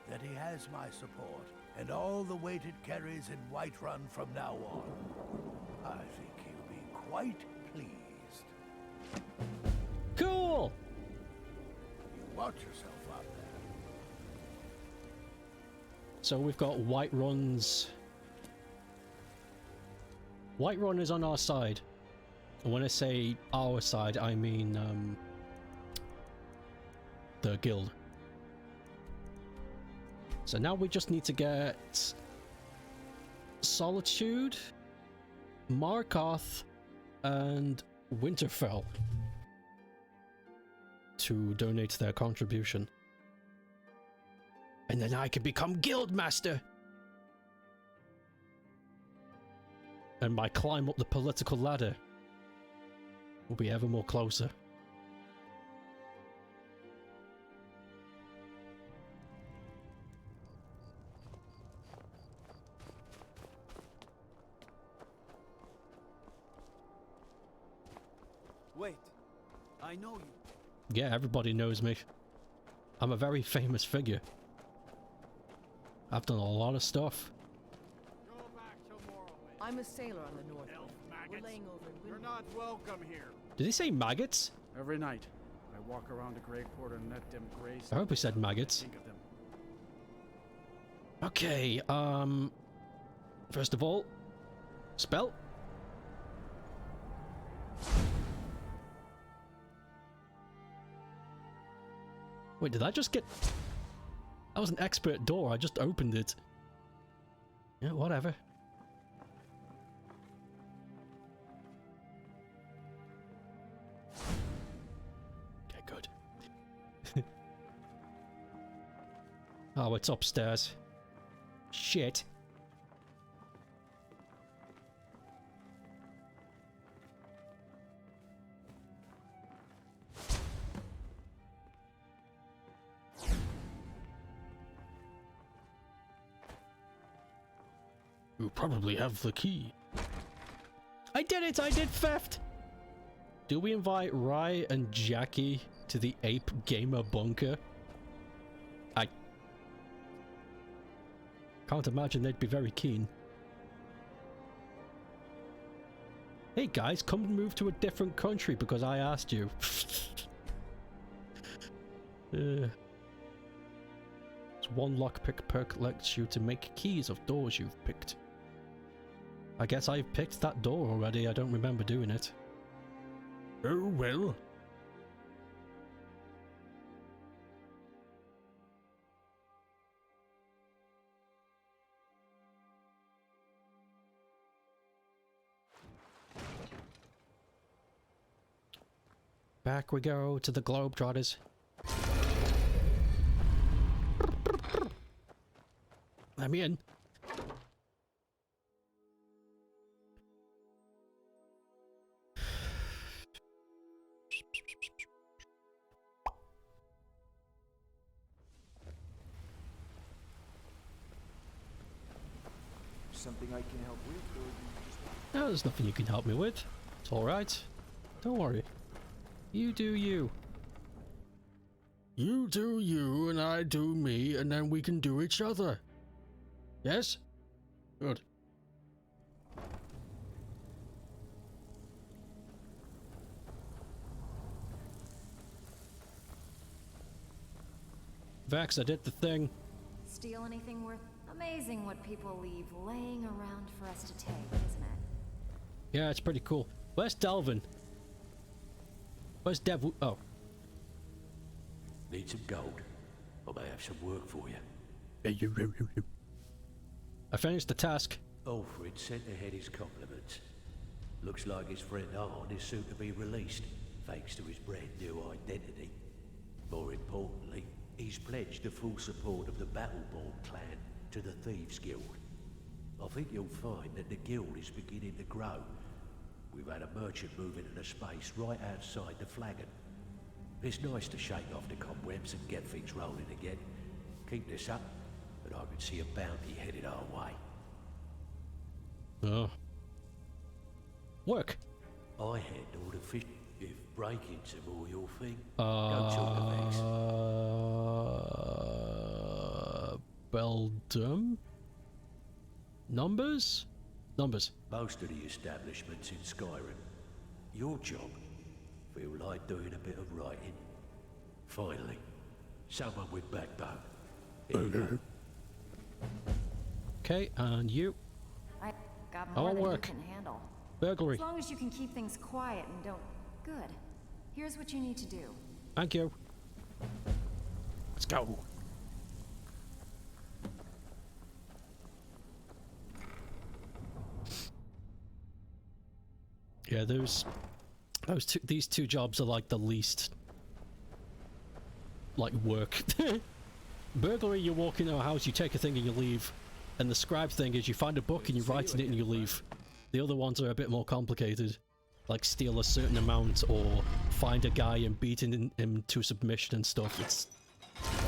that he has my support and all the weight it carries in Whiterun from now on. I think he'll be quite pleased. Cool! You watch yourself out there. So we've got Whiterun's... Whiterun is on our side. And when I say our side, I mean the guild. So now we just need to get Solitude, Markarth, and Winterfell to donate their contribution. And then I can become Guildmaster! And my climb up the political ladder will be ever more closer. Wait, I know you. Yeah, everybody knows me. I'm a very famous figure. I've done a lot of stuff. I'm a sailor on the North. We're laying over in You're not welcome here. Did he say maggots? Every night, I walk around the Grey Court and let them graze. I hope he said maggots. Think of them. Okay, first of all, spell. Wait, did I just get... That was an expert door, I just opened it. Yeah, whatever. Okay, good. Oh, it's upstairs. Shit. You probably have the key. I did it! I did theft! Do we invite Rye and Jackie to the Ape Gamer Bunker? I can't imagine they'd be very keen. Hey guys, come and move to a different country because I asked you. It's one lockpick perk lets you to make keys of doors you've picked. I guess I've picked that door already, I don't remember doing it. Oh well. Back we go to the Globetrotters. Let me in. Something I can help with, or you just... No, there's nothing you can help me with. It's alright. Don't worry. You do you. You do you, and I do me, and then we can do each other. Yes? Good. Vex, I did the thing. Steal anything worth... Amazing what people leave laying around for us to take, isn't it? Yeah, it's pretty cool. Where's Delvin? Where's Dev? Oh. Need some gold? I may have some work for you. I finished the task. Alfred sent ahead his compliments. Looks like his friend Arn is soon to be released, thanks to his brand new identity. More importantly, he's pledged the full support of the Battleborn clan to the Thieves Guild. I think you'll find that the guild is beginning to grow. We've had a merchant move into the space right outside the flagon. It's nice to shake off the cobwebs and get things rolling again. Keep this up, and I can see a bounty headed our way. Oh. Work. I handle the fish. If break-ins are more your thing, go talk to Vex. Beldum? Numbers? Numbers. Most of the establishments in Skyrim. Your job? Feel like doing a bit of writing. Finally, someone with backbone. Here you go. Okay, and you. I got more than you can handle. Burglary. As long as you can keep things quiet and don't... Good. Here's what you need to do. Thank you. Let's go. Yeah, these two jobs are like the least like work. Burglary, you walk into a house, you take a thing and you leave. And the scribe thing is you find a book and you write in it and you leave. The other ones are a bit more complicated. Like steal a certain amount or find a guy and beat him to submission and stuff.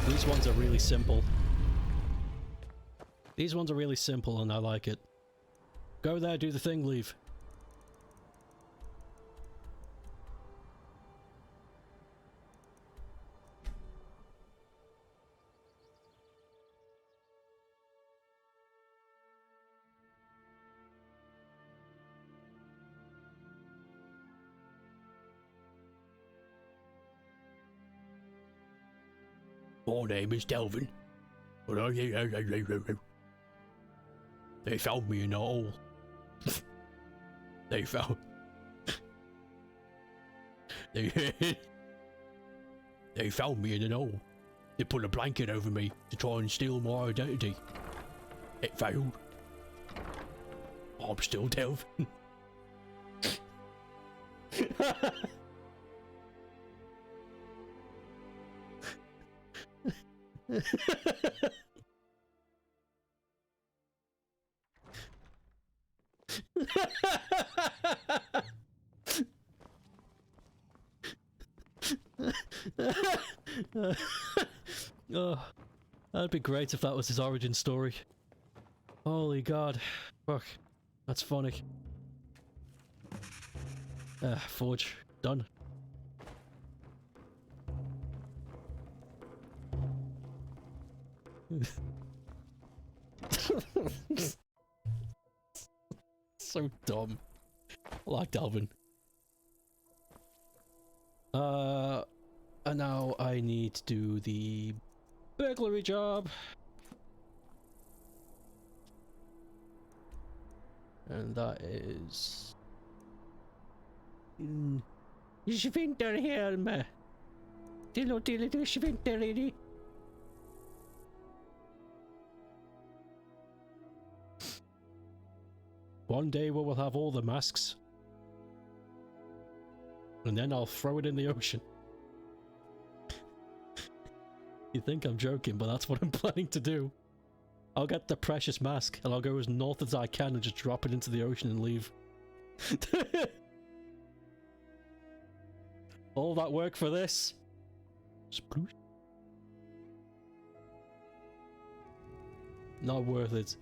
These ones are really simple. These ones are really simple and I like it. Go there, do the thing, leave. My name is Delvin. They found me in a hole. They found me in an hole. They put a blanket over me to try and steal my identity. It failed. I'm still Delvin. Oh, that'd be great if that was his origin story. Holy god. Fuck. That's funny. Forge. Done. So dumb. I like Delvin. And now I need to do the burglary job. And that is... Svinterhelm. Dillo dillo Svinterhelm. One day we will have all the masks. And then I'll throw it in the ocean. You think I'm joking, but that's what I'm planning to do. I'll get the precious mask and I'll go as north as I can and just drop it into the ocean and leave. All that work for this? Sploosh. Not worth it.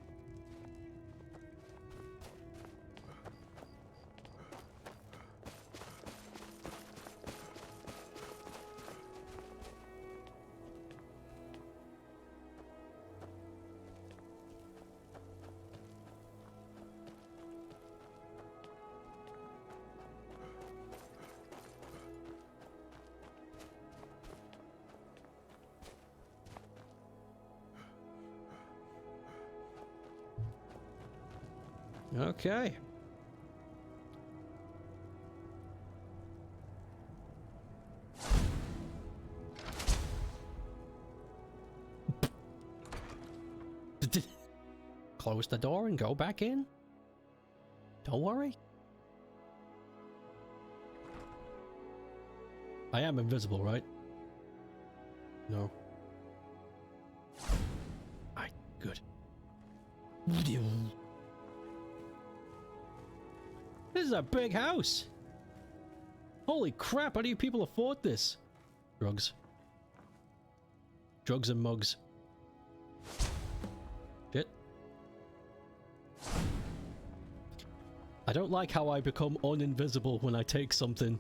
Okay. Close the door and go back in. Don't worry. I am invisible, right? No. Alright, good. This is a big house! Holy crap, how do you people afford this? Drugs. Drugs and mugs. Shit. I don't like how I become uninvisible when I take something.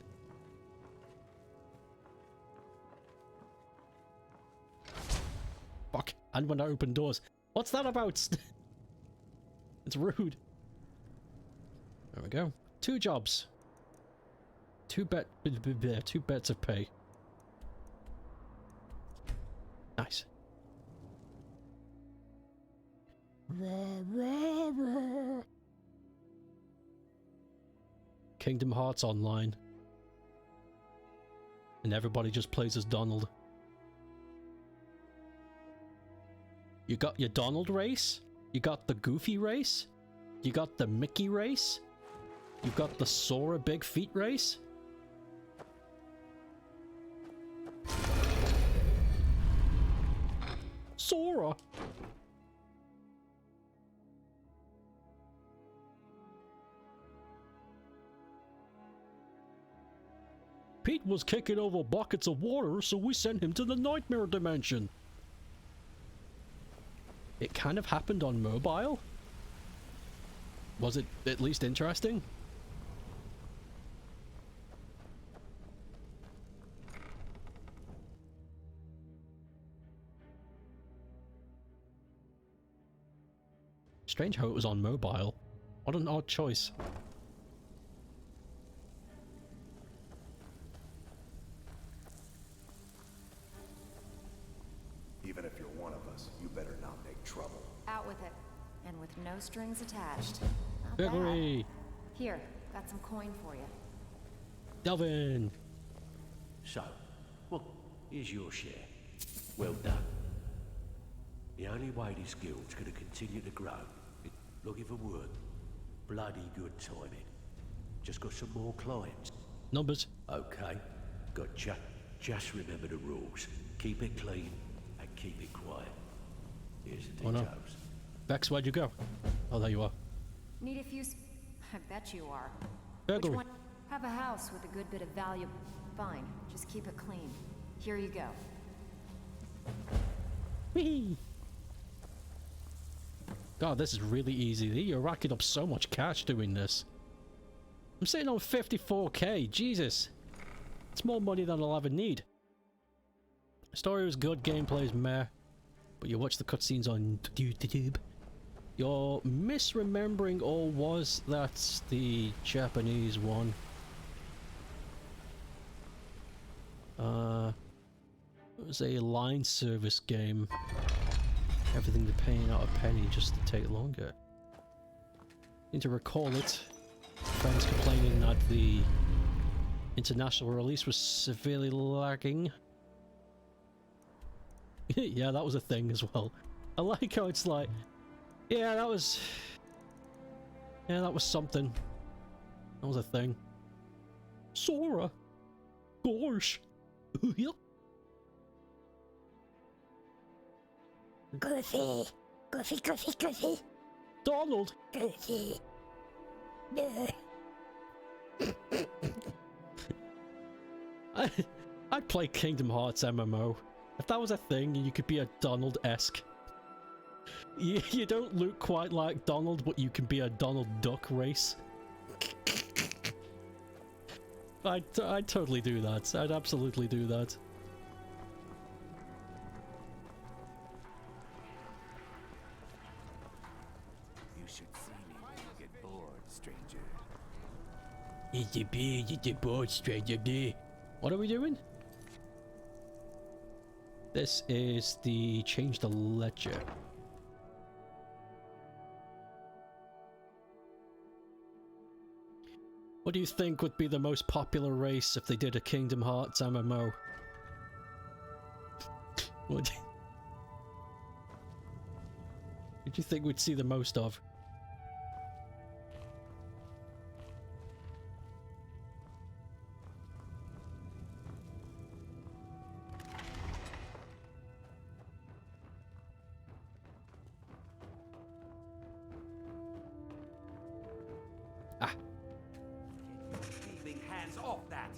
Fuck. And when I open doors. What's that about? It's rude. There we go. 2 jobs. 2 bets of pay. Nice. Kingdom Hearts Online. And everybody just plays as Donald. You got your Donald race? You got the Goofy race? You got the Mickey race? You got the Sora Big Feet race? Sora! Pete was kicking over buckets of water, so we sent him to the Nightmare Dimension. It kind of happened on mobile? Was it at least interesting? Strange how it was on mobile. What an odd choice. Even if you're one of us, you better not make trouble. Out with it. And with no strings attached. Not Burglary! bad. Here, got some coin for you. Delvin! So, well, here's your share. Well done. The only way this guild's gonna continue to grow is looking for work. Bloody good timing. Just got some more clients. Numbers. Okay, gotcha. Just remember the rules. Keep it clean and keep it quiet. Here's the Oh details. no. Vex, where'd you go? Oh, there you are. Need a few I bet you are. Burglary. Which one? Have a house with a good bit of value. Fine, just keep it clean. Here you go. Whee! God, this is really easy. You're racking up so much cash doing this. I'm sitting on 54k. Jesus. It's more money than I'll ever need. Story was good, gameplay is meh. But you watch the cutscenes on YouTube. You're misremembering, or was that the Japanese one? It was a line service game. Everything they're paying out a penny just to take longer. Need to recall it. Friends complaining that the international release was severely lagging. Yeah, that was a thing as well. I like how it's like, yeah, that was something. That was a thing. Sora! Gosh! Goofy! Goofy, Goofy, Goofy! Donald! Goofy! I'd play Kingdom Hearts MMO. If that was a thing, you could be a Donald-esque. You don't look quite like Donald, but you can be a Donald Duck race. I'd totally do that. I'd absolutely do that. You should see me when you get bored, stranger. It's a bored, stranger. What are we doing? This is the change the ledger. What do you think would be the most popular race if they did a Kingdom Hearts MMO? What do you think we'd see the most of? Hands off that!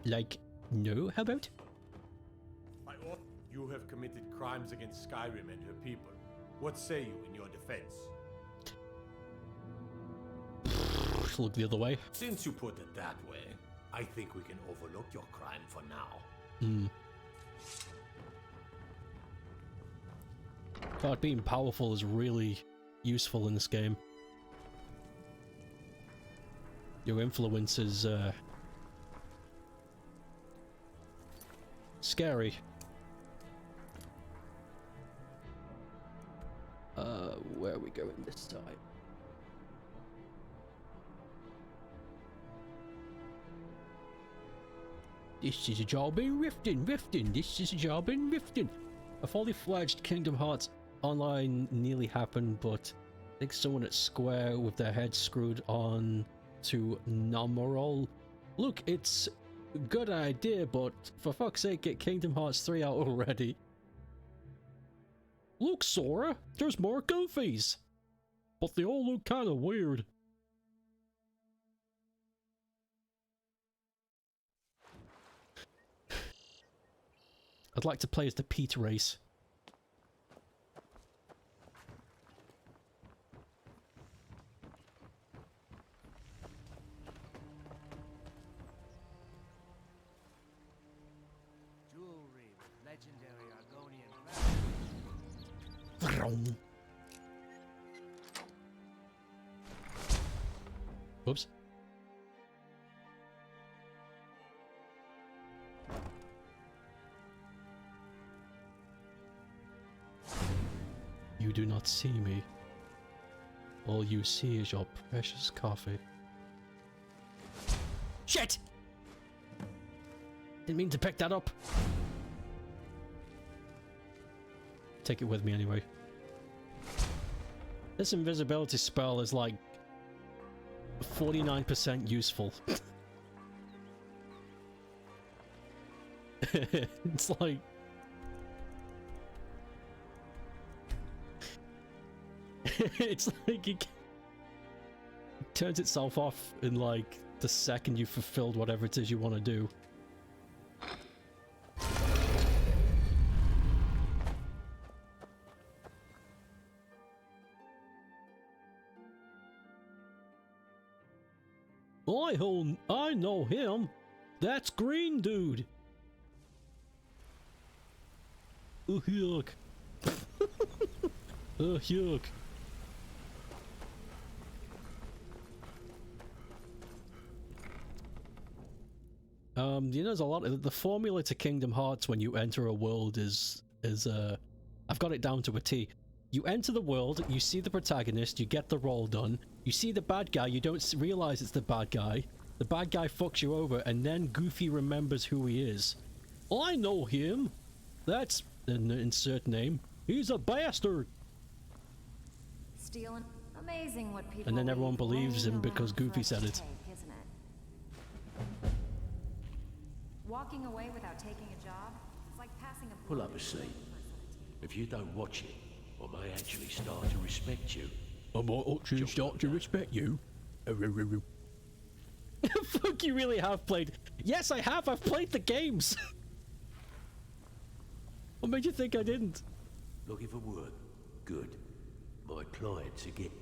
Like, no, how about? By oath, you have committed crimes against Skyrim and her people. What say you in your defense? Look the other way. Since you put it that way, I think we can overlook your crime for now. God, being powerful is really useful in this game. Your influence is, scary. Where are we going this time? This is a job in Riften. This is a job in Riften. A fully fledged Kingdom Hearts Online nearly happened, but I think someone at Square with their head screwed on to Nomorol. Look, it's a good idea, but for fuck's sake, get Kingdom Hearts 3 out already. Look, Sora, there's more Goofies, but they all look kind of weird. I'd like to play as the Pete race. Jewelry with legendary Argonian Vroom. Whoops. You do not see me. All you see is your precious coffee. Shit! Didn't mean to pick that up. Take it with me anyway. This invisibility spell is like 49% useful. It's like... it's like it turns itself off in like the second you've fulfilled whatever it is you want to do. I know him. That's GreenDude. Oh, yuck. Oh, yuck. You know, there's a lot of the formula to Kingdom Hearts when you enter a world is I've got it down to a T. You enter the world, you see the protagonist, you get the role done, you see the bad guy, you don't realize it's the bad guy fucks you over, and then Goofy remembers who he is. I know him! That's an insert name. He's a bastard! Stealing. Amazing what people. And then everyone believes him because Goofy said it. Isn't it? Walking away without taking a job, it's like passing a Pull up a seat. If you don't watch it, I may actually start to respect you. I might actually start to respect you. Fuck, you really have played. Yes, I have. I've played the games. What made you think I didn't? Looking for work? Good. My clients are getting...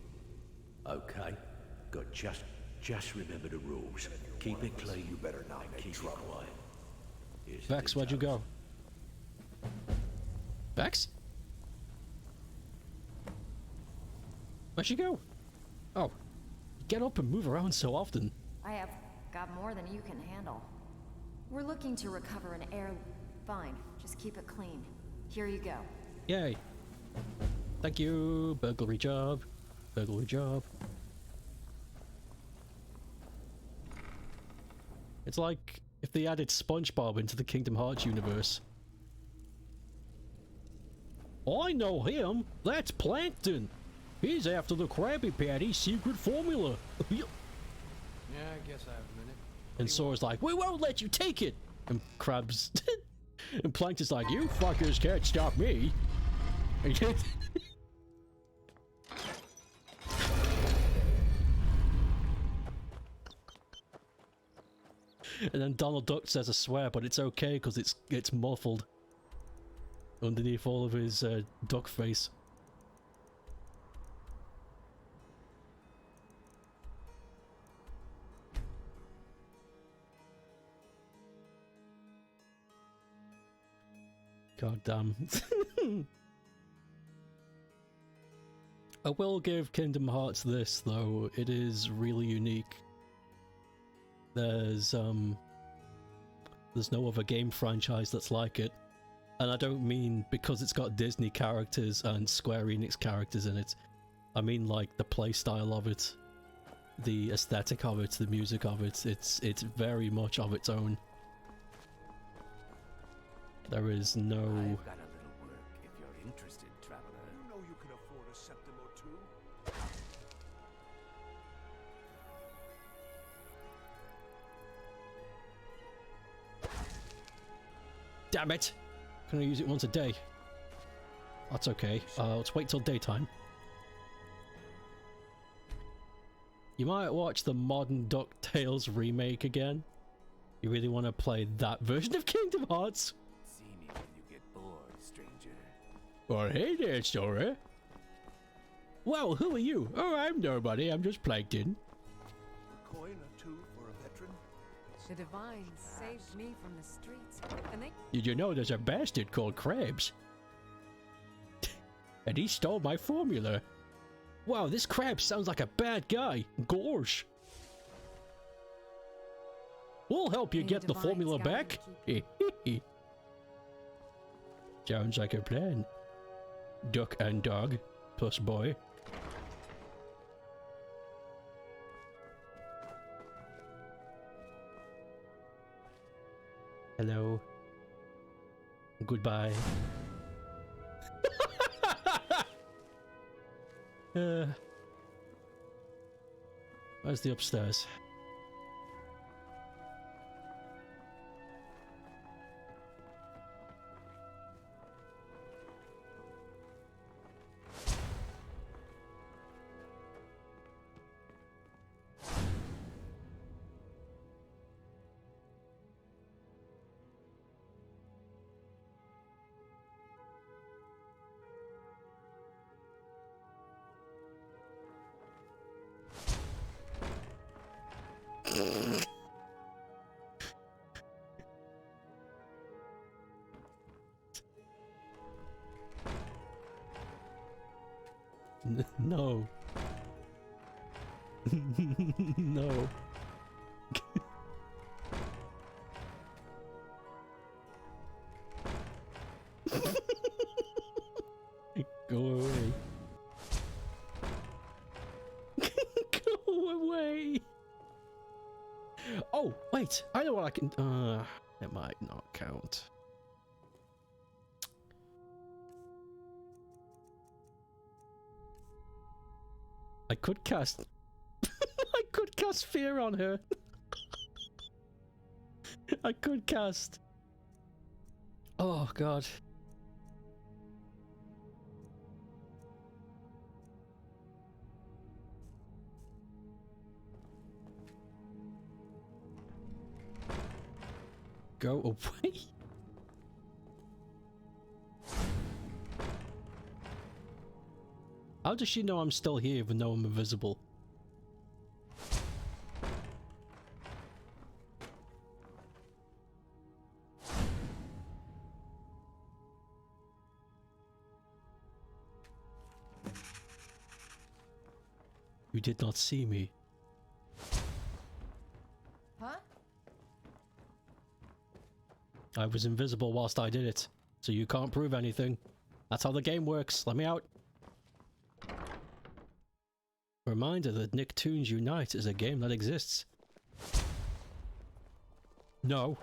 Okay. Got just remember the rules. Keep it clean. You better not keep it quiet. Vex, where'd you go? Vex? Where'd you go? Oh. Get up and move around so often. I have got more than you can handle. We're looking to recover an air... Fine, just keep it clean. Here you go. Yay. Thank you. Burglary job. Burglary job. It's like if they added SpongeBob into the Kingdom Hearts universe. I know him. That's Plankton. He's after the Krabby Patty secret formula. Yeah, I guess I have a minute. And Sora's like, we won't let you take it. And Krabs... and Plankton's like, you fuckers can't stop me. And then Donald Duck says a swear, but it's okay because it's muffled underneath all of his duck face. God damn. I will give Kingdom Hearts this though, it is really unique. There's no other game franchise that's like it. And I don't mean because it's got Disney characters and Square Enix characters in it. I mean like the playstyle of it, the aesthetic of it, the music of it. It's very much of its own. There is no... I've got a little work if you're interested, traveler. You know you can afford a septim or two. Damn it! Can I use it once a day? That's okay. Let's wait till daytime. You might watch the modern DuckTales remake again. You really want to play that version of Kingdom Hearts? See me when you get bored, stranger. Well, hey there, Sora. Well, who are you? Oh, I'm nobody. I'm just Plankton. A coin or two for a veteran? The Divines saved me from the streets, and they... Did you know there's a bastard called Krabs? And he stole my formula. Wow, this Krabs sounds like a bad guy. Gorsh. We'll help you get the formula back. Sounds like a plan. Duck and dog, plus boy. Hello. Goodbye. Where's the upstairs? No. No. Go away. Go away. Oh, wait. I know what I can... it might not count. I could cast... I could cast fear on her. I could cast... Oh, God. Go away. How does she know I'm still here even though I'm invisible? You did not see me. Huh? I was invisible whilst I did it, so you can't prove anything. That's how the game works. Let me out. Reminder that Nicktoons Unite is a game that exists. No.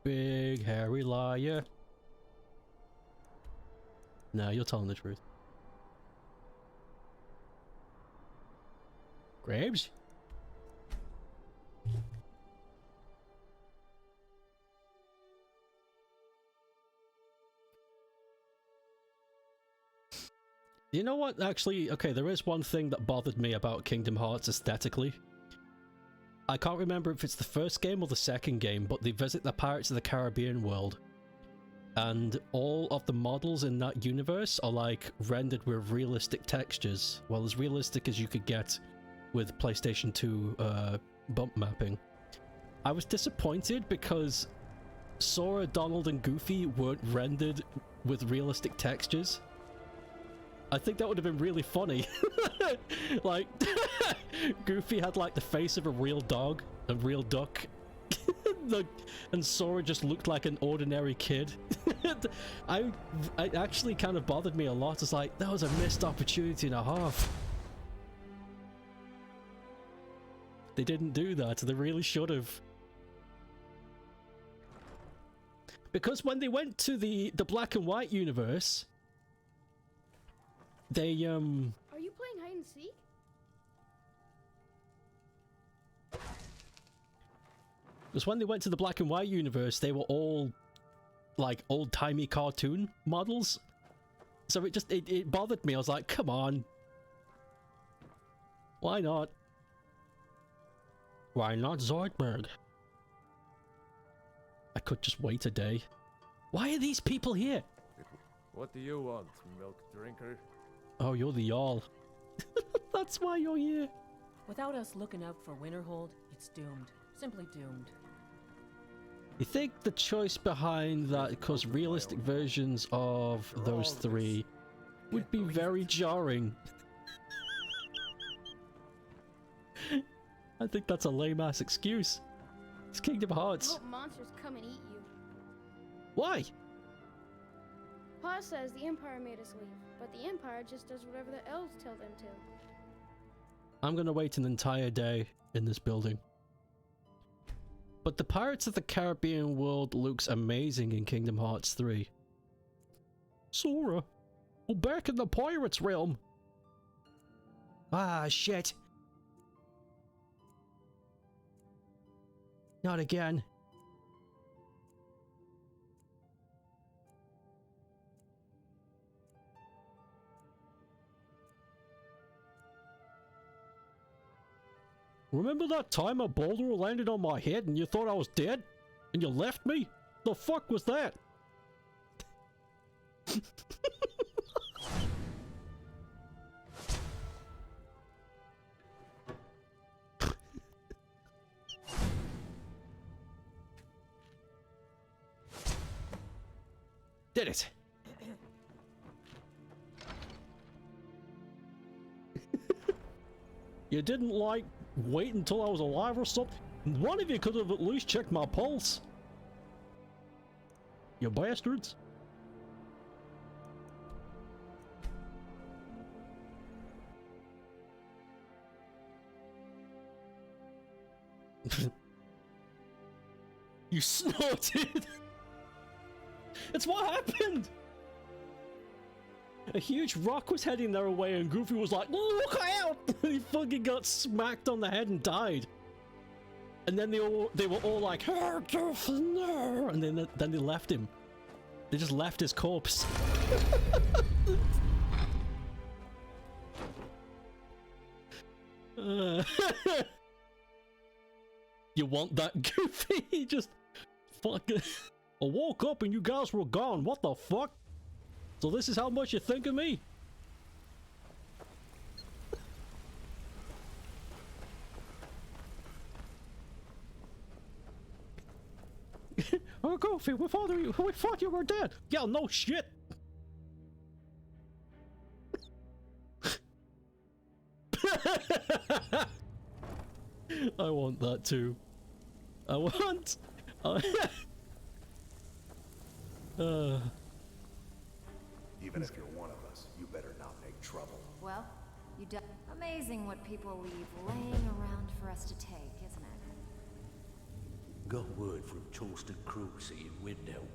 Big hairy liar. No, you're telling the truth. Graves? You know what, actually, okay, there is one thing that bothered me about Kingdom Hearts aesthetically. I can't remember if it's the first game or the second game, but they visit the Pirates of the Caribbean world. And all of the models in that universe are like rendered with realistic textures. Well, as realistic as you could get with PlayStation 2 bump mapping. I was disappointed because Sora, Donald, and Goofy weren't rendered with realistic textures. I think that would have been really funny. Like, Goofy had like the face of a real dog, a real duck. And Sora just looked like an ordinary kid. It actually kind of bothered me a lot. It's like, that was a missed opportunity and a half. They didn't do that. They really should have. Because when they went to the black and white universe, they Are you playing hide and seek? Because when they went to the black and white universe, they were all like old-timey cartoon models. So it bothered me. I was like, come on. Why not? Why not Zoidberg? I could just wait a day. Why are these people here? What do you want, milk drinker? Oh, you're the Jarl. That's why you're here. Without us looking out for Winterhold, it's doomed. Simply doomed. You think the choice behind that, because realistic versions of those three would be very jarring. I think that's a lame-ass excuse. It's Kingdom I Hearts. hope monsters come and eat you. Why? Pa says the Empire made us leave, but the Empire just does whatever the elves tell them to. I'm gonna wait an entire day in this building. But the Pirates of the Caribbean world looks amazing in Kingdom Hearts 3. Sora, we're back in the Pirates realm. Ah, shit. Not again. Remember that time a boulder landed on my head and you thought I was dead? And you left me? The fuck was that? Did it! You didn't, like, wait until I was alive or something? One of you could have at least checked my pulse. You bastards. You snorted! It's what happened! A huge rock was heading their way and Goofy was like, look out! And he fucking got smacked on the head and died. And then they were all like, oh, Goofy, no! And then they left him. They just left his corpse. You want that, Goofy? He just fucking... I woke up and you guys were gone. What the fuck? So this is how much you think of me? Oh, Goofy, we thought you were dead. Yeah, no shit. I want that too. I want... Even if you're one of us, you better not make trouble. Well, you do. Amazing what people leave laying around for us to take, isn't it? Got word from Torsten Cruxy in Windhelm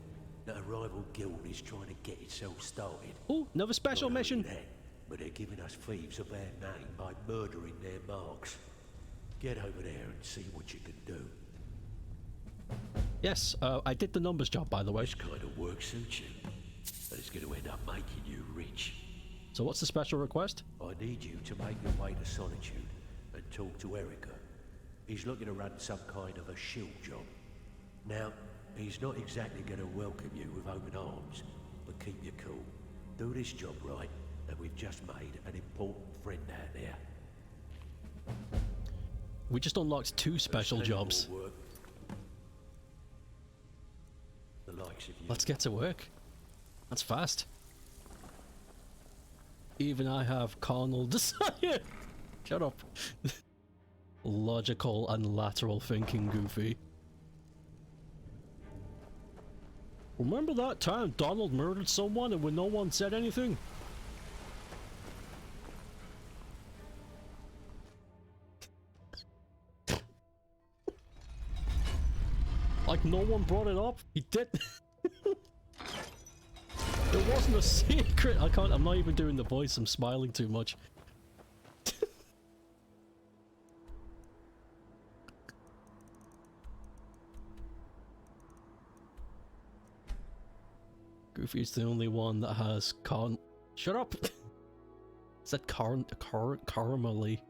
that a rival guild is trying to get itself started. Oh, another special Not only mission. that, but they're giving us thieves a bad name by murdering their marks. Get over there and see what you can do. Yes, I did the numbers job, by the way. This kind of work suits you, but it's going to end up making you rich. So what's the special request? I need you to make your way to Solitude and talk to Erica. He's looking to run some kind of a shield job. Now, he's not exactly going to welcome you with open arms, but keep you cool. Do this job right, and we've just made an important friend out there. We just unlocked 2 special jobs. Work. The likes of you. Let's get to work. That's fast. Even I have carnal desire. Shut up. Logical and lateral thinking, Goofy. Remember that time Donald murdered someone and when no one said anything? Like no one brought it up? He did. It wasn't a secret. I'm not even doing the voice. I'm smiling too much. Goofy's the only one that has Shut up! Is that caramely?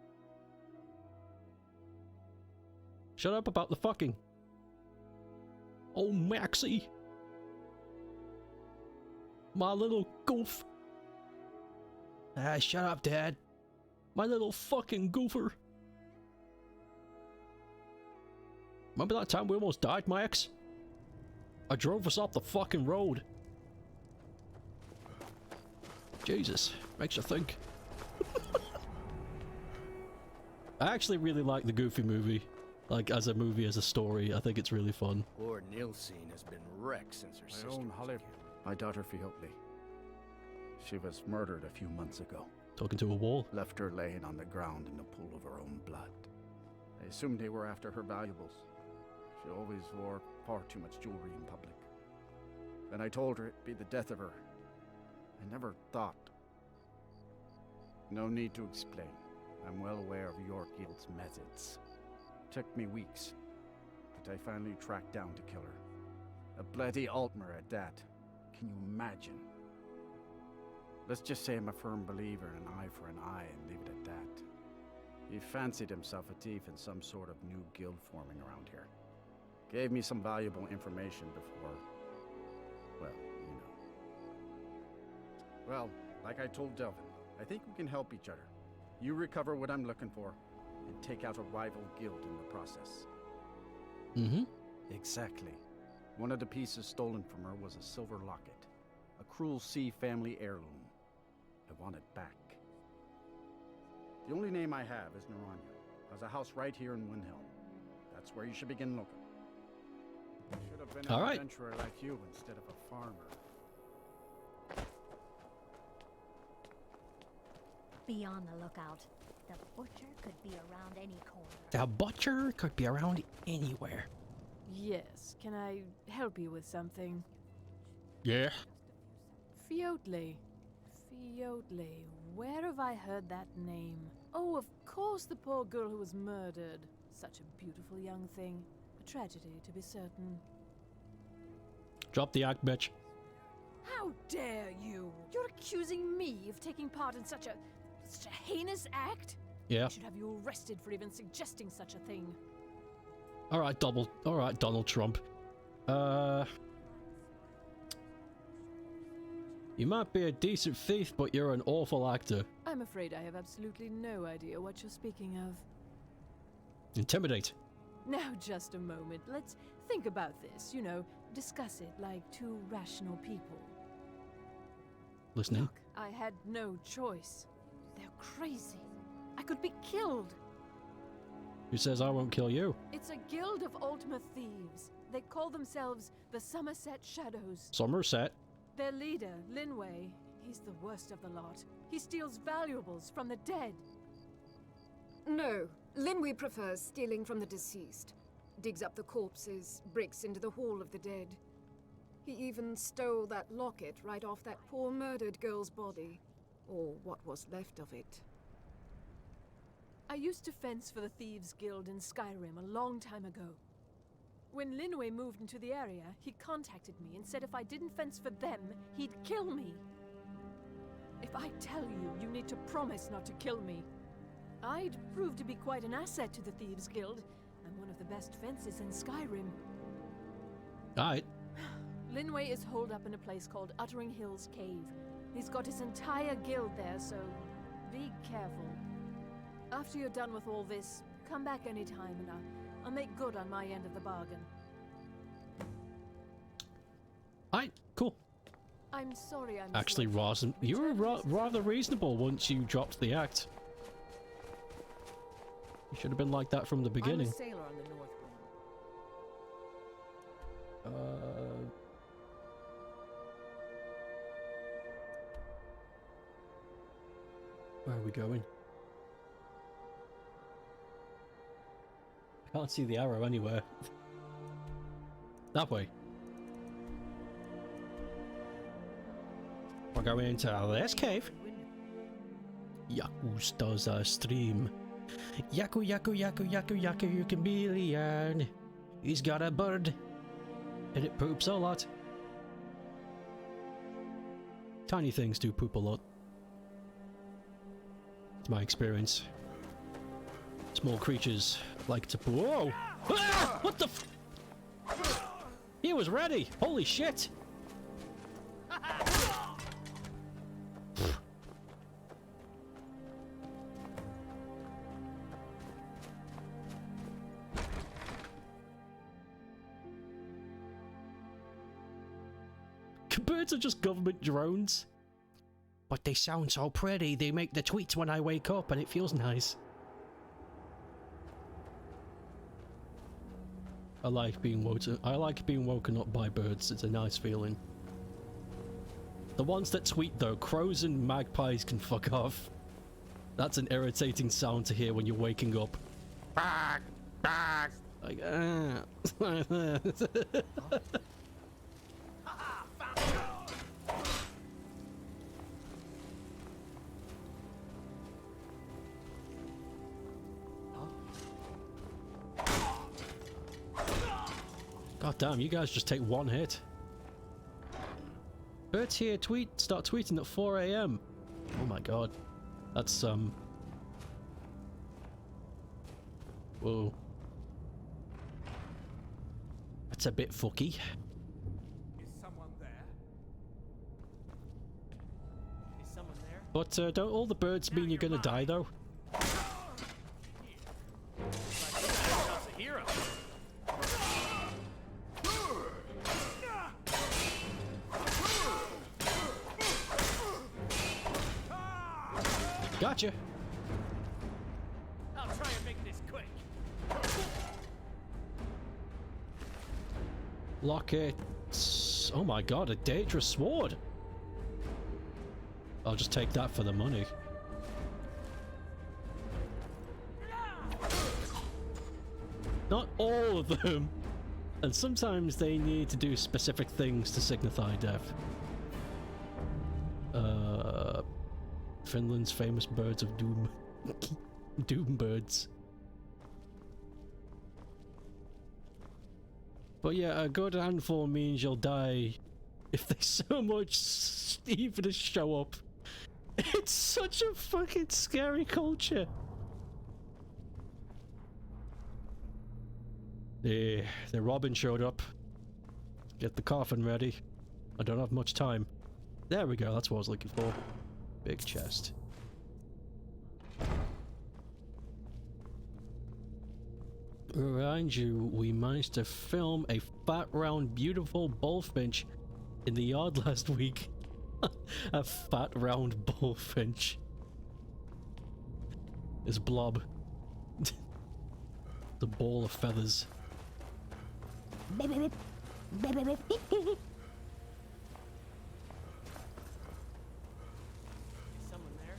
Shut up about the fucking. Oh, Maxie! My little goof! Ah, shut up, Dad! My little fucking goofer! Remember that time we almost died, Max? I drove us off the fucking road. Jesus, makes you think. I actually really like the Goofy movie. Like, as a movie, as a story, I think it's really fun. Poor Nilsine has been wrecked since her sister. My own Holly, my daughter Fiotli. She was murdered a few months ago. Talking to a wall. Left her laying on the ground in a pool of her own blood. I assumed they were after her valuables. She always wore far too much jewelry in public. When I told her it'd be the death of her, I never thought. No need to explain. I'm well aware of your guild's methods. Took me weeks, but I finally tracked down to kill her. A bloody Altmer at that. Can you imagine? Let's just say I'm a firm believer in an eye for an eye and leave it at that. He fancied himself a thief in some sort of new guild forming around here. Gave me some valuable information before, well, you know. Well, like I told Delvin, I think we can help each other. You recover what I'm looking for, and take out a rival guild in the process. Mm-hmm. Exactly. One of the pieces stolen from her was a silver locket. A Cruel Sea family heirloom. I want it back. The only name I have is Naranya. Has a house right here in Windhelm. That's where you should begin looking. I should have been an adventurer like you instead of a farmer. Be on the lookout. The butcher could be around any corner. The butcher could be around anywhere. Yes, can I help you with something? Yeah. Fiotley. Fiotley. Where have I heard that name? Oh, of course, the poor girl who was murdered. Such a beautiful young thing. A tragedy, to be certain. Drop the act, bitch. How dare you? You're accusing me of taking part in such a heinous act? Yeah. I should have you arrested for even suggesting such a thing. All right, Donald Trump. You might be a decent thief, but you're an awful actor. I'm afraid I have absolutely no idea what you're speaking of. Intimidate. Now, just a moment. Let's think about this, you know, discuss it like two rational people. Listening. Look, I had no choice. They're crazy. I could be killed. Who says I won't kill you? It's a guild of Ultima thieves. They call themselves the Somerset Shadows. Somerset? Their leader, Linway, he's the worst of the lot. He steals valuables from the dead. No, Linway prefers stealing from the deceased. Digs up the corpses, breaks into the Hall of the Dead. He even stole that locket right off that poor murdered girl's body. Or what was left of it. I used to fence for the Thieves Guild in Skyrim a long time ago. When Linway moved into the area, he contacted me and said if I didn't fence for them, he'd kill me. If I tell you, you need to promise not to kill me. I'd prove to be quite an asset to the Thieves Guild. I'm one of the best fencers in Skyrim. Alright. Linway is holed up in a place called Uttering Hills Cave. He's got his entire guild there, so be careful. After you're done with all this, come back anytime and I'll make good on my end of the bargain. Alright, cool. I'm sorry I'm actually you were rather reasonable once you dropped the act. You should have been like that from the beginning. I'm a sailor on the North Wind. Where are we going? I can't see the arrow anywhere. That way. We're going into this cave. Yaku's does a stream. Yaku, yaku, yaku, yaku, yaku, you can be Leon. He's got a bird. And it poops a lot. Tiny things do poop a lot. It's my experience. Small creatures like to poop. Whoa! Ah! What the f— He was ready! Holy shit! Birds are just government drones. But they sound so pretty, they make the tweets when I wake up and it feels nice. I like being woken up by birds, it's a nice feeling. The ones that tweet though, crows and magpies can fuck off. That's an irritating sound to hear when you're waking up. Bark, bark. Like, God damn, you guys just take one hit. Birds here start tweeting at 4 AM. Oh my god. That's whoa. That's a bit fucky. Is someone there? Is someone there? But don't all the birds mean you're gonna die though? A hero. Gotcha. I'll try and make this quick. Locket. Oh my god, a dangerous sword. I'll just take that for the money. Not all of them. And sometimes they need to do specific things to signify death. Finland's famous birds of doom. Doom birds. But yeah, a good handful means you'll die if they so much even show up. It's such a fucking scary culture. The Robin showed up. Get the coffin ready. I don't have much time. There we go, that's what I was looking for. Big chest. Remind you, we managed to film a fat, round, beautiful bullfinch in the yard last week. A fat, round bullfinch. This blob. The ball of feathers. Someone there?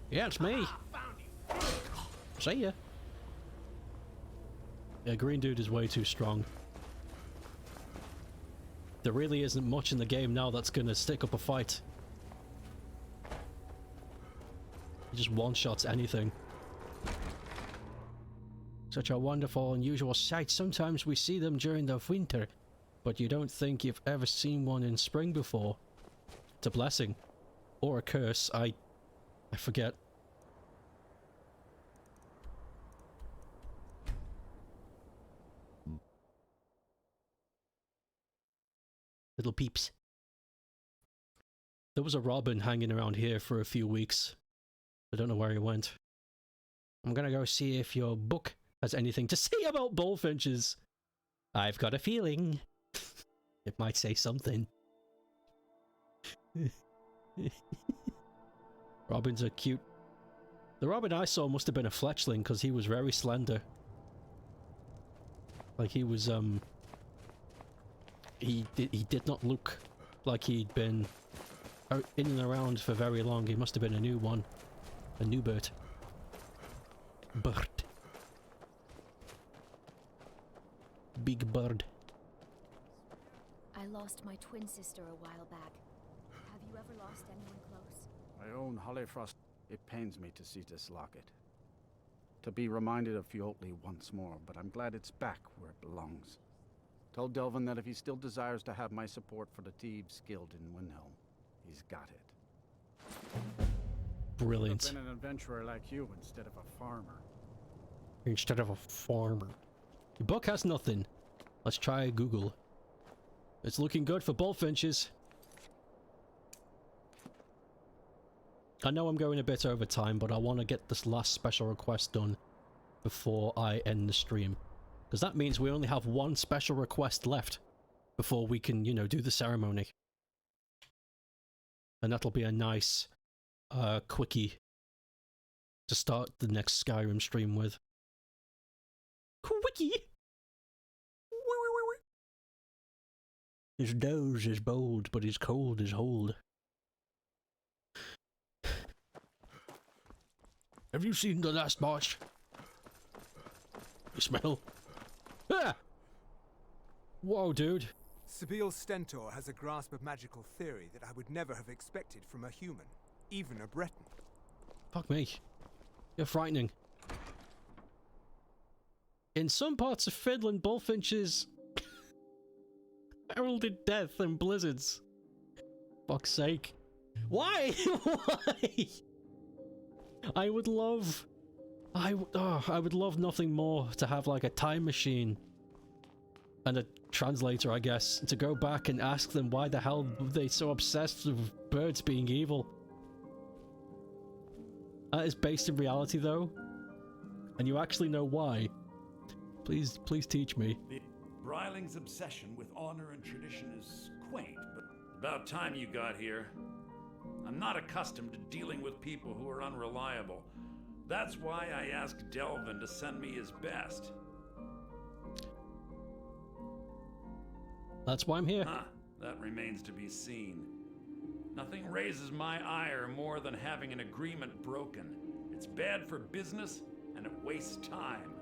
Yeah, it's me. See ya. Yeah, GreenDude is way too strong. There really isn't much in the game now that's gonna stick up a fight. He just one-shots anything. Such a wonderful, unusual sight. Sometimes we see them during the winter, but you don't think you've ever seen one in spring before. It's a blessing. Or a curse. I forget. Little peeps. There was a robin hanging around here for a few weeks. I don't know where he went. I'm gonna go see if your book has anything to say about bullfinches. I've got a feeling it might say something. Robins are cute. The robin I saw must have been a fletchling because he was very slender. Like he was he did not look like he'd been out in and around for very long. He must have been a new one. A new bird. Bird. Big bird. I lost my twin sister a while back. Have you ever lost anyone close? My own Holyfrost. It pains me to see this locket. To be reminded of Fjótli once more, but I'm glad it's back where it belongs. Told Delvin that if he still desires to have my support for the Thieves Guild in Windhelm, he's got it. Brilliant. I've been an adventurer like you instead of a farmer. Instead of a farmer. The book has nothing. Let's try Google. It's looking good for bullfinches. I know I'm going a bit over time, but I want to get this last special request done before I end the stream. Because that means we only have one special request left before we can, you know, do the ceremony. And that'll be a nice, quickie to start the next Skyrim stream with. Quickie! His nose is bold, but his cold is hold. Have you seen the last march? You smell? Ah! Whoa, dude. Sibyl Stentor has a grasp of magical theory that I would never have expected from a human, even a Breton. Fuck me. You're frightening. In some parts of Finland, bullfinches heralded death and blizzards. Fuck's sake. Why? Why? I would love nothing more to have like a time machine and a translator, I guess, to go back and ask them why the hell were they so obsessed with birds being evil. That is based in reality though, and you actually know why. Please teach me. The Bryling's obsession with honor and tradition is quaint, but about time you got here. I'm not accustomed to dealing with people who are unreliable. That's why I asked Delvin to send me his best. That's why I'm here. Huh, that remains to be seen. Nothing raises my ire more than having an agreement broken. It's bad for business, and it wastes time.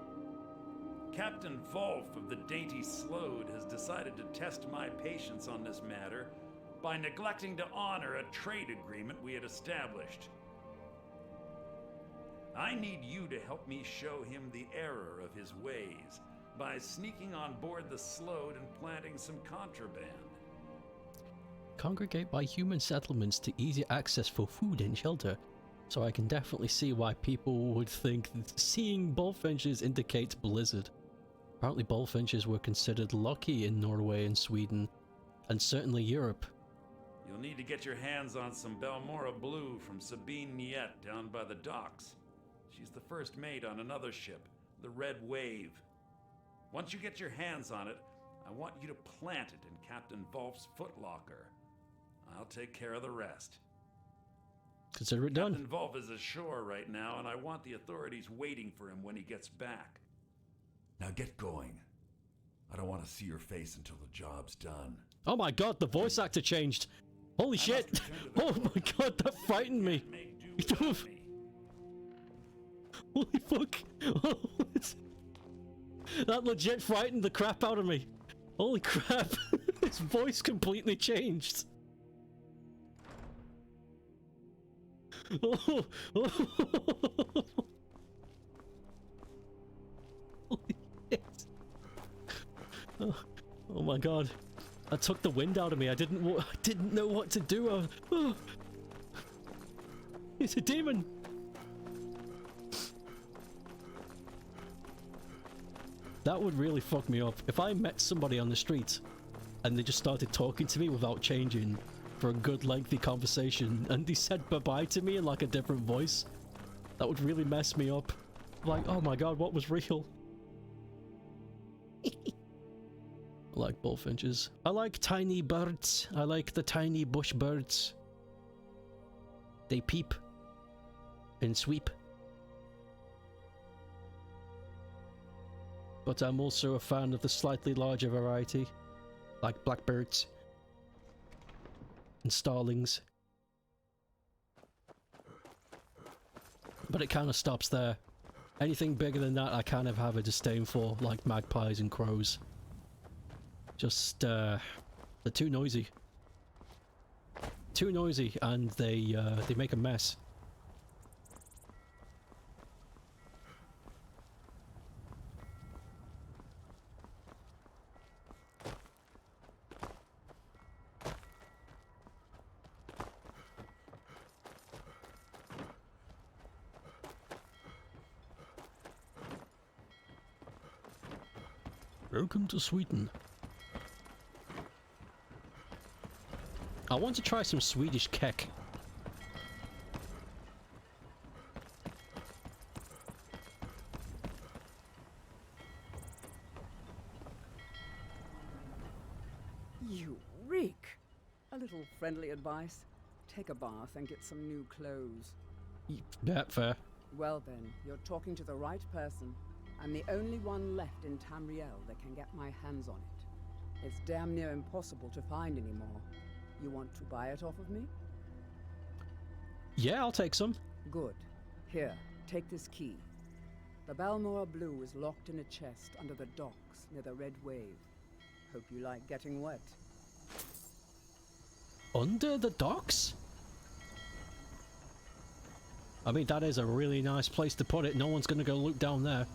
Captain Volf of the Dainty Slode has decided to test my patience on this matter by neglecting to honor a trade agreement we had established. I need you to help me show him the error of his ways by sneaking on board the Slode and planting some contraband. Congregate by human settlements to easy access for food and shelter. So I can definitely see why people would think that seeing bullfinches indicates blizzard. Apparently bullfinches were considered lucky in Norway and Sweden, and certainly Europe. You'll need to get your hands on some Balmora Blue from Sabine Niet down by the docks. She's the first mate on another ship, the Red Wave. Once you get your hands on it, I want you to plant it in Captain Volf's footlocker. I'll take care of the rest. Consider it done. Captain Volf is ashore right now, and I want the authorities waiting for him when he gets back. Now get going. I don't want to see your face until the job's done. Oh my god, the voice actor changed. Holy shit. Oh my god, that frightened me. Holy fuck. That legit frightened the crap out of me. Holy crap. His voice completely changed. Oh. Holy shit. Oh my god. That took the wind out of me. I didn't know what to do. It's a demon. That would really fuck me up. If I met somebody on the street and they just started talking to me without changing for a good lengthy conversation and they said bye-bye to me in like a different voice, that would really mess me up. Like, oh my god, what was real? I like bullfinches. I like tiny birds. I like the tiny bush birds. They peep and sweep. But I'm also a fan of the slightly larger variety, like blackbirds and starlings. But it kind of stops there. Anything bigger than that I kind of have a disdain for, like magpies and crows. Just, they're too noisy. Too noisy, and they make a mess. Welcome to Sweden. I want to try some Swedish kek. You reek! A little friendly advice. Take a bath and get some new clothes. Yeah, fair. Well then, you're talking to the right person. I'm the only one left in Tamriel that can get my hands on it. It's damn near impossible to find anymore. You want to buy it off of me? Yeah, I'll take some. Good. Here, take this key. The Balmora Blue is locked in a chest under the docks near the Red Wave. Hope you like getting wet. Under the docks? I mean, that is a really nice place to put it. No one's gonna go look down there.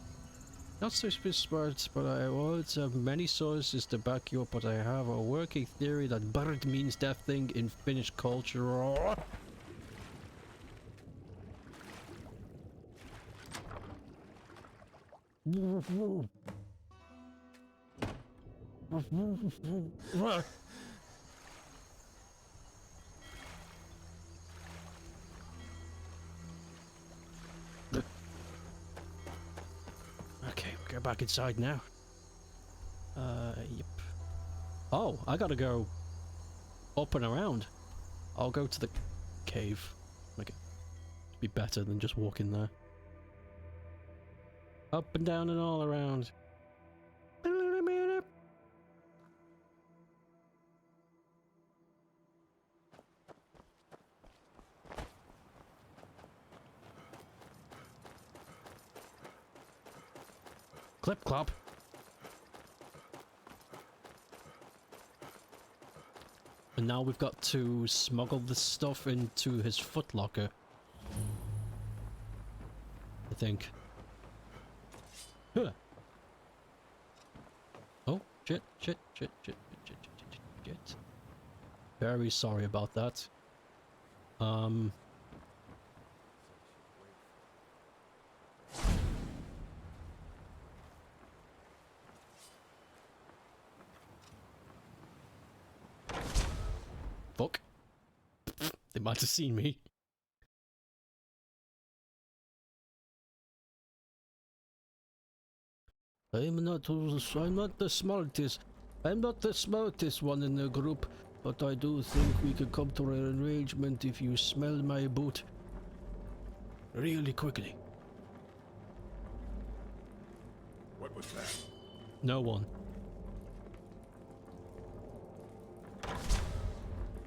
Not so smart, but I want many sources to back you up, but I have a working theory that bird means that thing in Finnish culture. Okay, we'll go back inside now. Yep. Oh, I gotta go up and around. I'll go to the cave. Make it be better than just walking there. Up and down and all around. Clip clop. And now we've got to smuggle this stuff into his footlocker. I think. Huh. Oh, shit. Very sorry about that. Fuck. They might have seen me. I'm not the smartest. I'm not the smartest one in the group, but I do think we could come to an arrangement if you smell my boot really quickly. What was that? No one.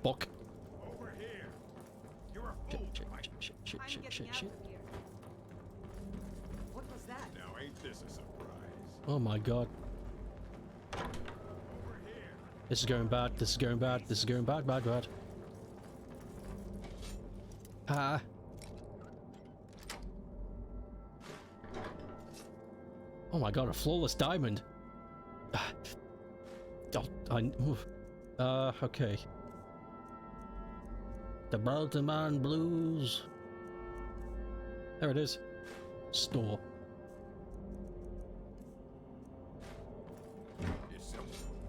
Fuck. Over here. You're a fool. Shit. What was that? Now ain't this a surprise? Oh my god. This is going bad. This is going bad. This is going bad. Bad. Ah. Oh my god, a flawless diamond. Okay. The Baltimore Blues. There it is. Store.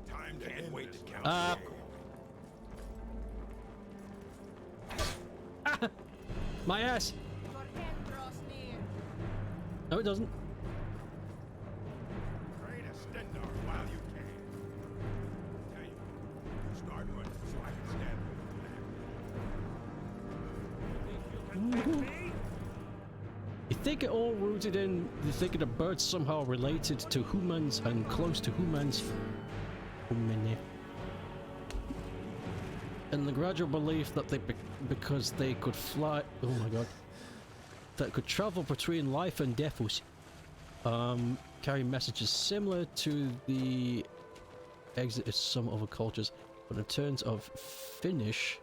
Time to end. Wait to count. My ass. No, it doesn't. Try to stand there while you can. Tell you, start running so I can stand. You think it all rooted in the thinking the birds somehow related to humans and close to humans, and the gradual belief that they, because they could fly, oh my god, that could travel between life and death, carry messages similar to the exit of some other cultures, but in terms of Finnish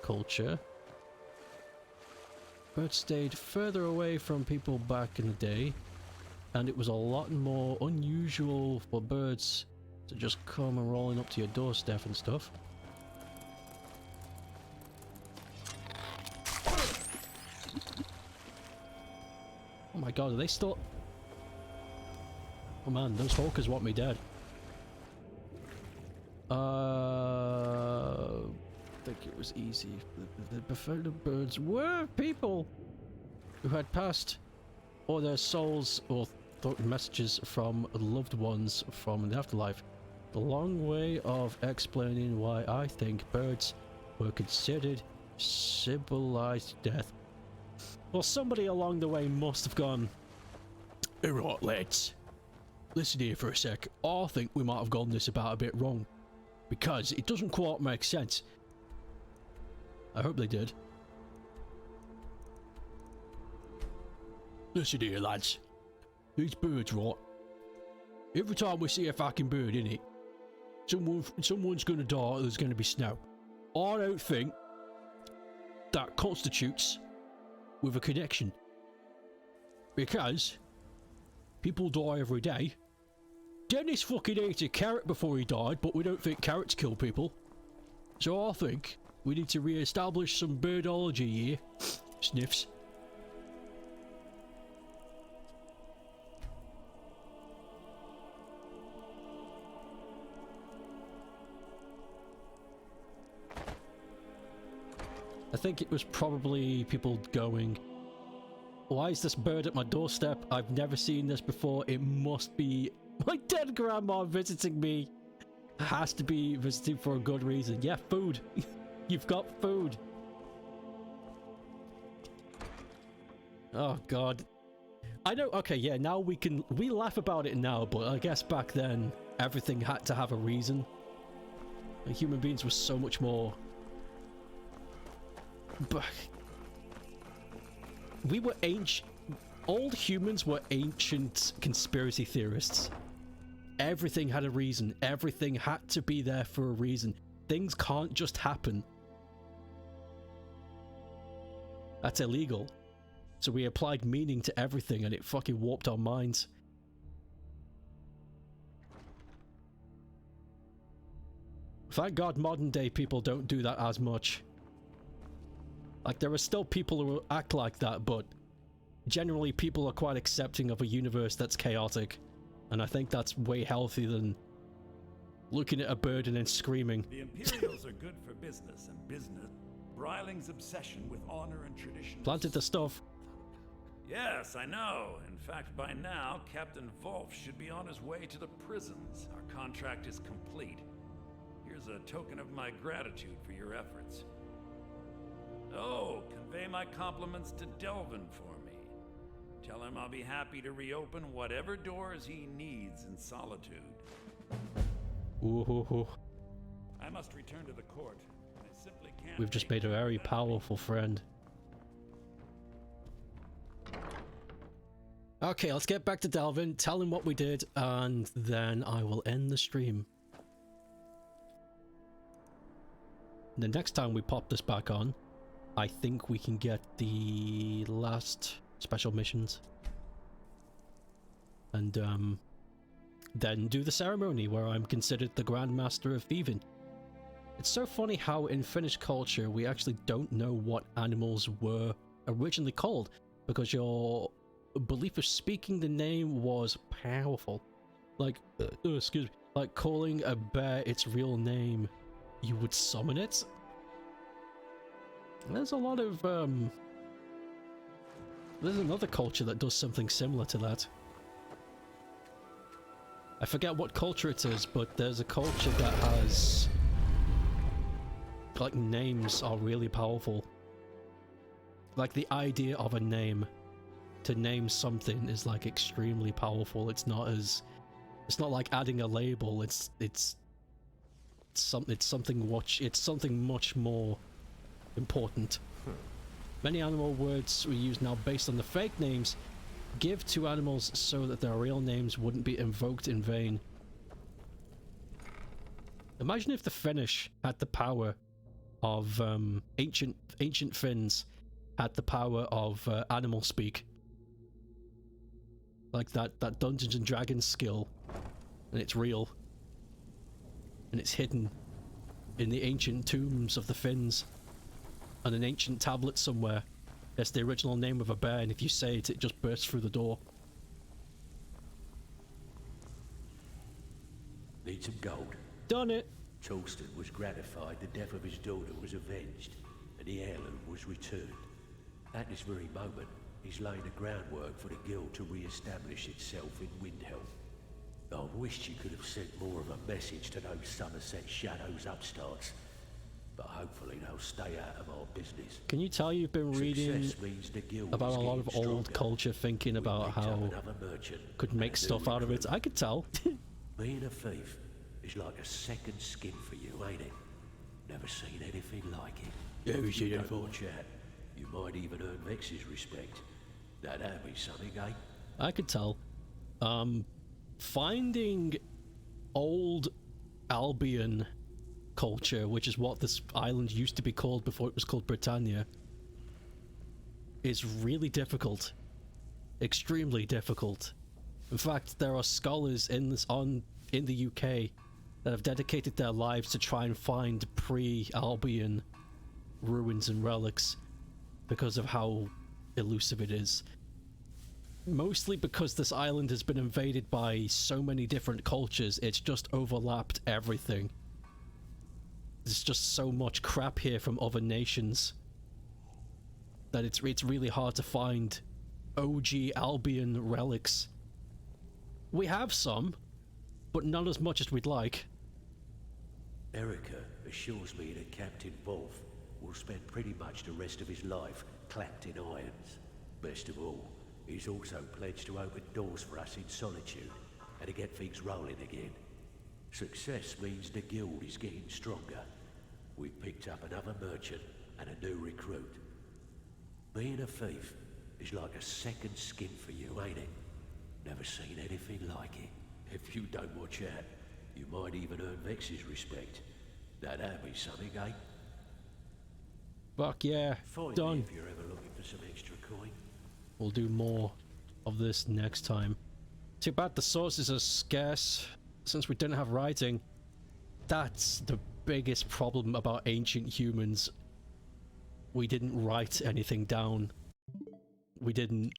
culture, birds stayed further away from people back in the day, and it was a lot more unusual for birds to just come and rolling up to your doorstep and stuff. Oh my god, are they still... Oh man, those hawkers want me dead. I think it was easy. The befriended birds were people who had passed, or their souls, or messages from loved ones from the afterlife. The long way of explaining why I think birds were considered civilized death. Well, somebody along the way must have gone, alright lads, listen here for a sec, I think we might have gone this about a bit wrong, because it doesn't quite make sense. I hope they did. Listen here lads, these birds, right, every time we see a fucking bird in it, someone's gonna die, there's gonna be snow. I don't think that constitutes with a connection, because people die every day. Dennis fucking ate a carrot before he died, but we don't think carrots kill people. So I think we need to re-establish some birdology here. Sniffs. I think it was probably people going, why is this bird at my doorstep? I've never seen this before. It must be my dead grandma visiting me. Has to be visiting for a good reason. Yeah, food. You've got food. Oh god. I know, okay, yeah, now we laugh about it now, but I guess back then, everything had to have a reason. And human beings were so much more... But... We were ancient... Old humans were ancient conspiracy theorists. Everything had a reason. Everything had to be there for a reason. Things can't just happen. That's illegal. So we applied meaning to everything and it fucking warped our minds. Thank God modern day people don't do that as much. Like, there are still people who act like that, but generally people are quite accepting of a universe that's chaotic. And I think that's way healthier than looking at a bird and then screaming. The Imperials are good for business, and business, Bryling's obsession with honor and tradition. Planted the stuff. Yes, I know. In fact, by now, Captain Wolf should be on his way to the prisons. Our contract is complete. Here's a token of my gratitude for your efforts. Oh, convey my compliments to Delvin for me. Tell him I'll be happy to reopen whatever doors he needs in solitude. Ooh. I must return to the court. I simply can't. We've just made a very powerful friend. Okay, let's get back to Delvin, tell him what we did, and then I will end the stream. The next time we pop this back on, I think we can get the last special missions. And, then do the ceremony where I'm considered the Grand Master of Thieving. It's so funny how in Finnish culture we actually don't know what animals were originally called, because your belief of speaking the name was powerful. Like, excuse me, like calling a bear its real name, you would summon it? There's a lot of, there's another culture that does something similar to that. I forget what culture it is, but there's a culture that has... like, names are really powerful. Like, the idea of a name, to name something, is like extremely powerful. It's not like adding a label. It's something much more important. Many animal words we use now based on the fake names give to animals so that their real names wouldn't be invoked in vain. Imagine if the Finnish had the power of ancient Finns had the power of animal speak. Like that Dungeons and Dragons skill, and it's real. And it's hidden in the ancient tombs of the Finns. On an ancient tablet somewhere. It's the original name of a bear, and if you say it, it just bursts through the door. Need some gold. Done it! Charleston was gratified the death of his daughter was avenged, and the heirloom was returned. At this very moment, he's laying the groundwork for the guild to re-establish itself in Windhelm. I wished you could have sent more of a message to those Somerset Shadows upstarts, but hopefully they'll stay out of our business. Can you tell you've been reading about a lot of old culture, thinking about how could make stuff out of it? I could tell. Being a thief is like a second skin for you, ain't it? Never seen anything like it. Never seen it before. Chat, you might even earn Vex's respect. That'd be something, eh? I could tell. Finding old Albion culture, which is what this island used to be called before it was called Britannia, is really difficult. Extremely difficult. In fact, there are scholars in the UK that have dedicated their lives to try and find pre-Albion ruins and relics because of how elusive it is. Mostly because this island has been invaded by so many different cultures, it's just overlapped everything. There's just so much crap here from other nations that it's really hard to find OG Albion relics. We have some, but not as much as we'd like. Erica assures me that Captain Wolf will spend pretty much the rest of his life clapped in irons. Best of all, he's also pledged to open doors for us in Solitude and to get things rolling again. Success means the guild is getting stronger. We've picked up another merchant and a new recruit. Being a thief is like a second skin for you, ain't it? Never seen anything like it. If you don't watch out, you might even earn Vex's respect. That'd be something, eh? Fuck yeah, Find done. me if you're ever looking for some extra coin. We'll do more of this next time. Too bad the sources are scarce, since we didn't have writing. That's the biggest problem about ancient humans. We didn't write anything down. We didn't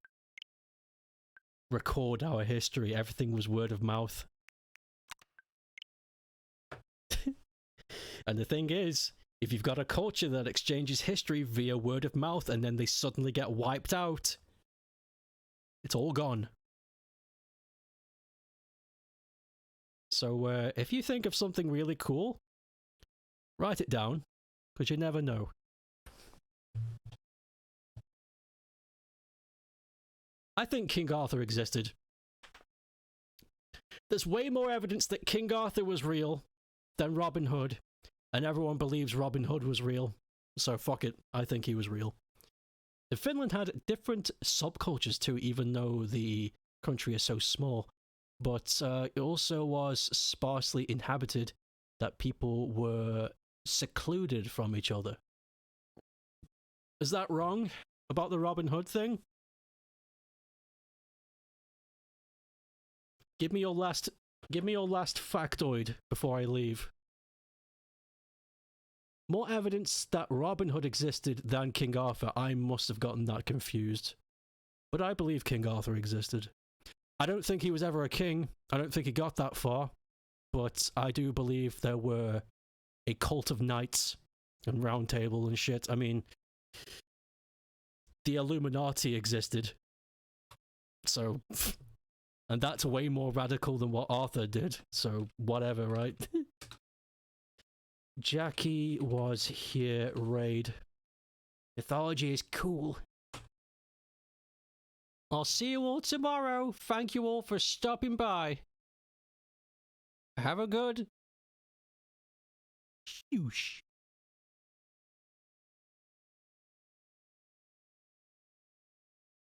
record our history. Everything was word of mouth. And the thing is, if you've got a culture that exchanges history via word of mouth and then they suddenly get wiped out, it's all gone. So if you think of something really cool, write it down, because you never know. I think King Arthur existed. There's way more evidence that King Arthur was real than Robin Hood, and everyone believes Robin Hood was real. So fuck it, I think he was real. Finland had different subcultures too, even though the country is so small. But it also was sparsely inhabited, that people were secluded from each other. Is that wrong about the Robin Hood thing? Give me your last factoid before I leave. More evidence that Robin Hood existed than King Arthur. I must have gotten that confused. But I believe King Arthur existed. I don't think he was ever a king. I don't think he got that far. But I do believe there were a cult of knights and round table and shit. I mean, the Illuminati existed. So, and that's way more radical than what Arthur did. So, whatever, right? Jackie was here, raid. Mythology is cool. I'll see you all tomorrow. Thank you all for stopping by. Have a good... Shoosh.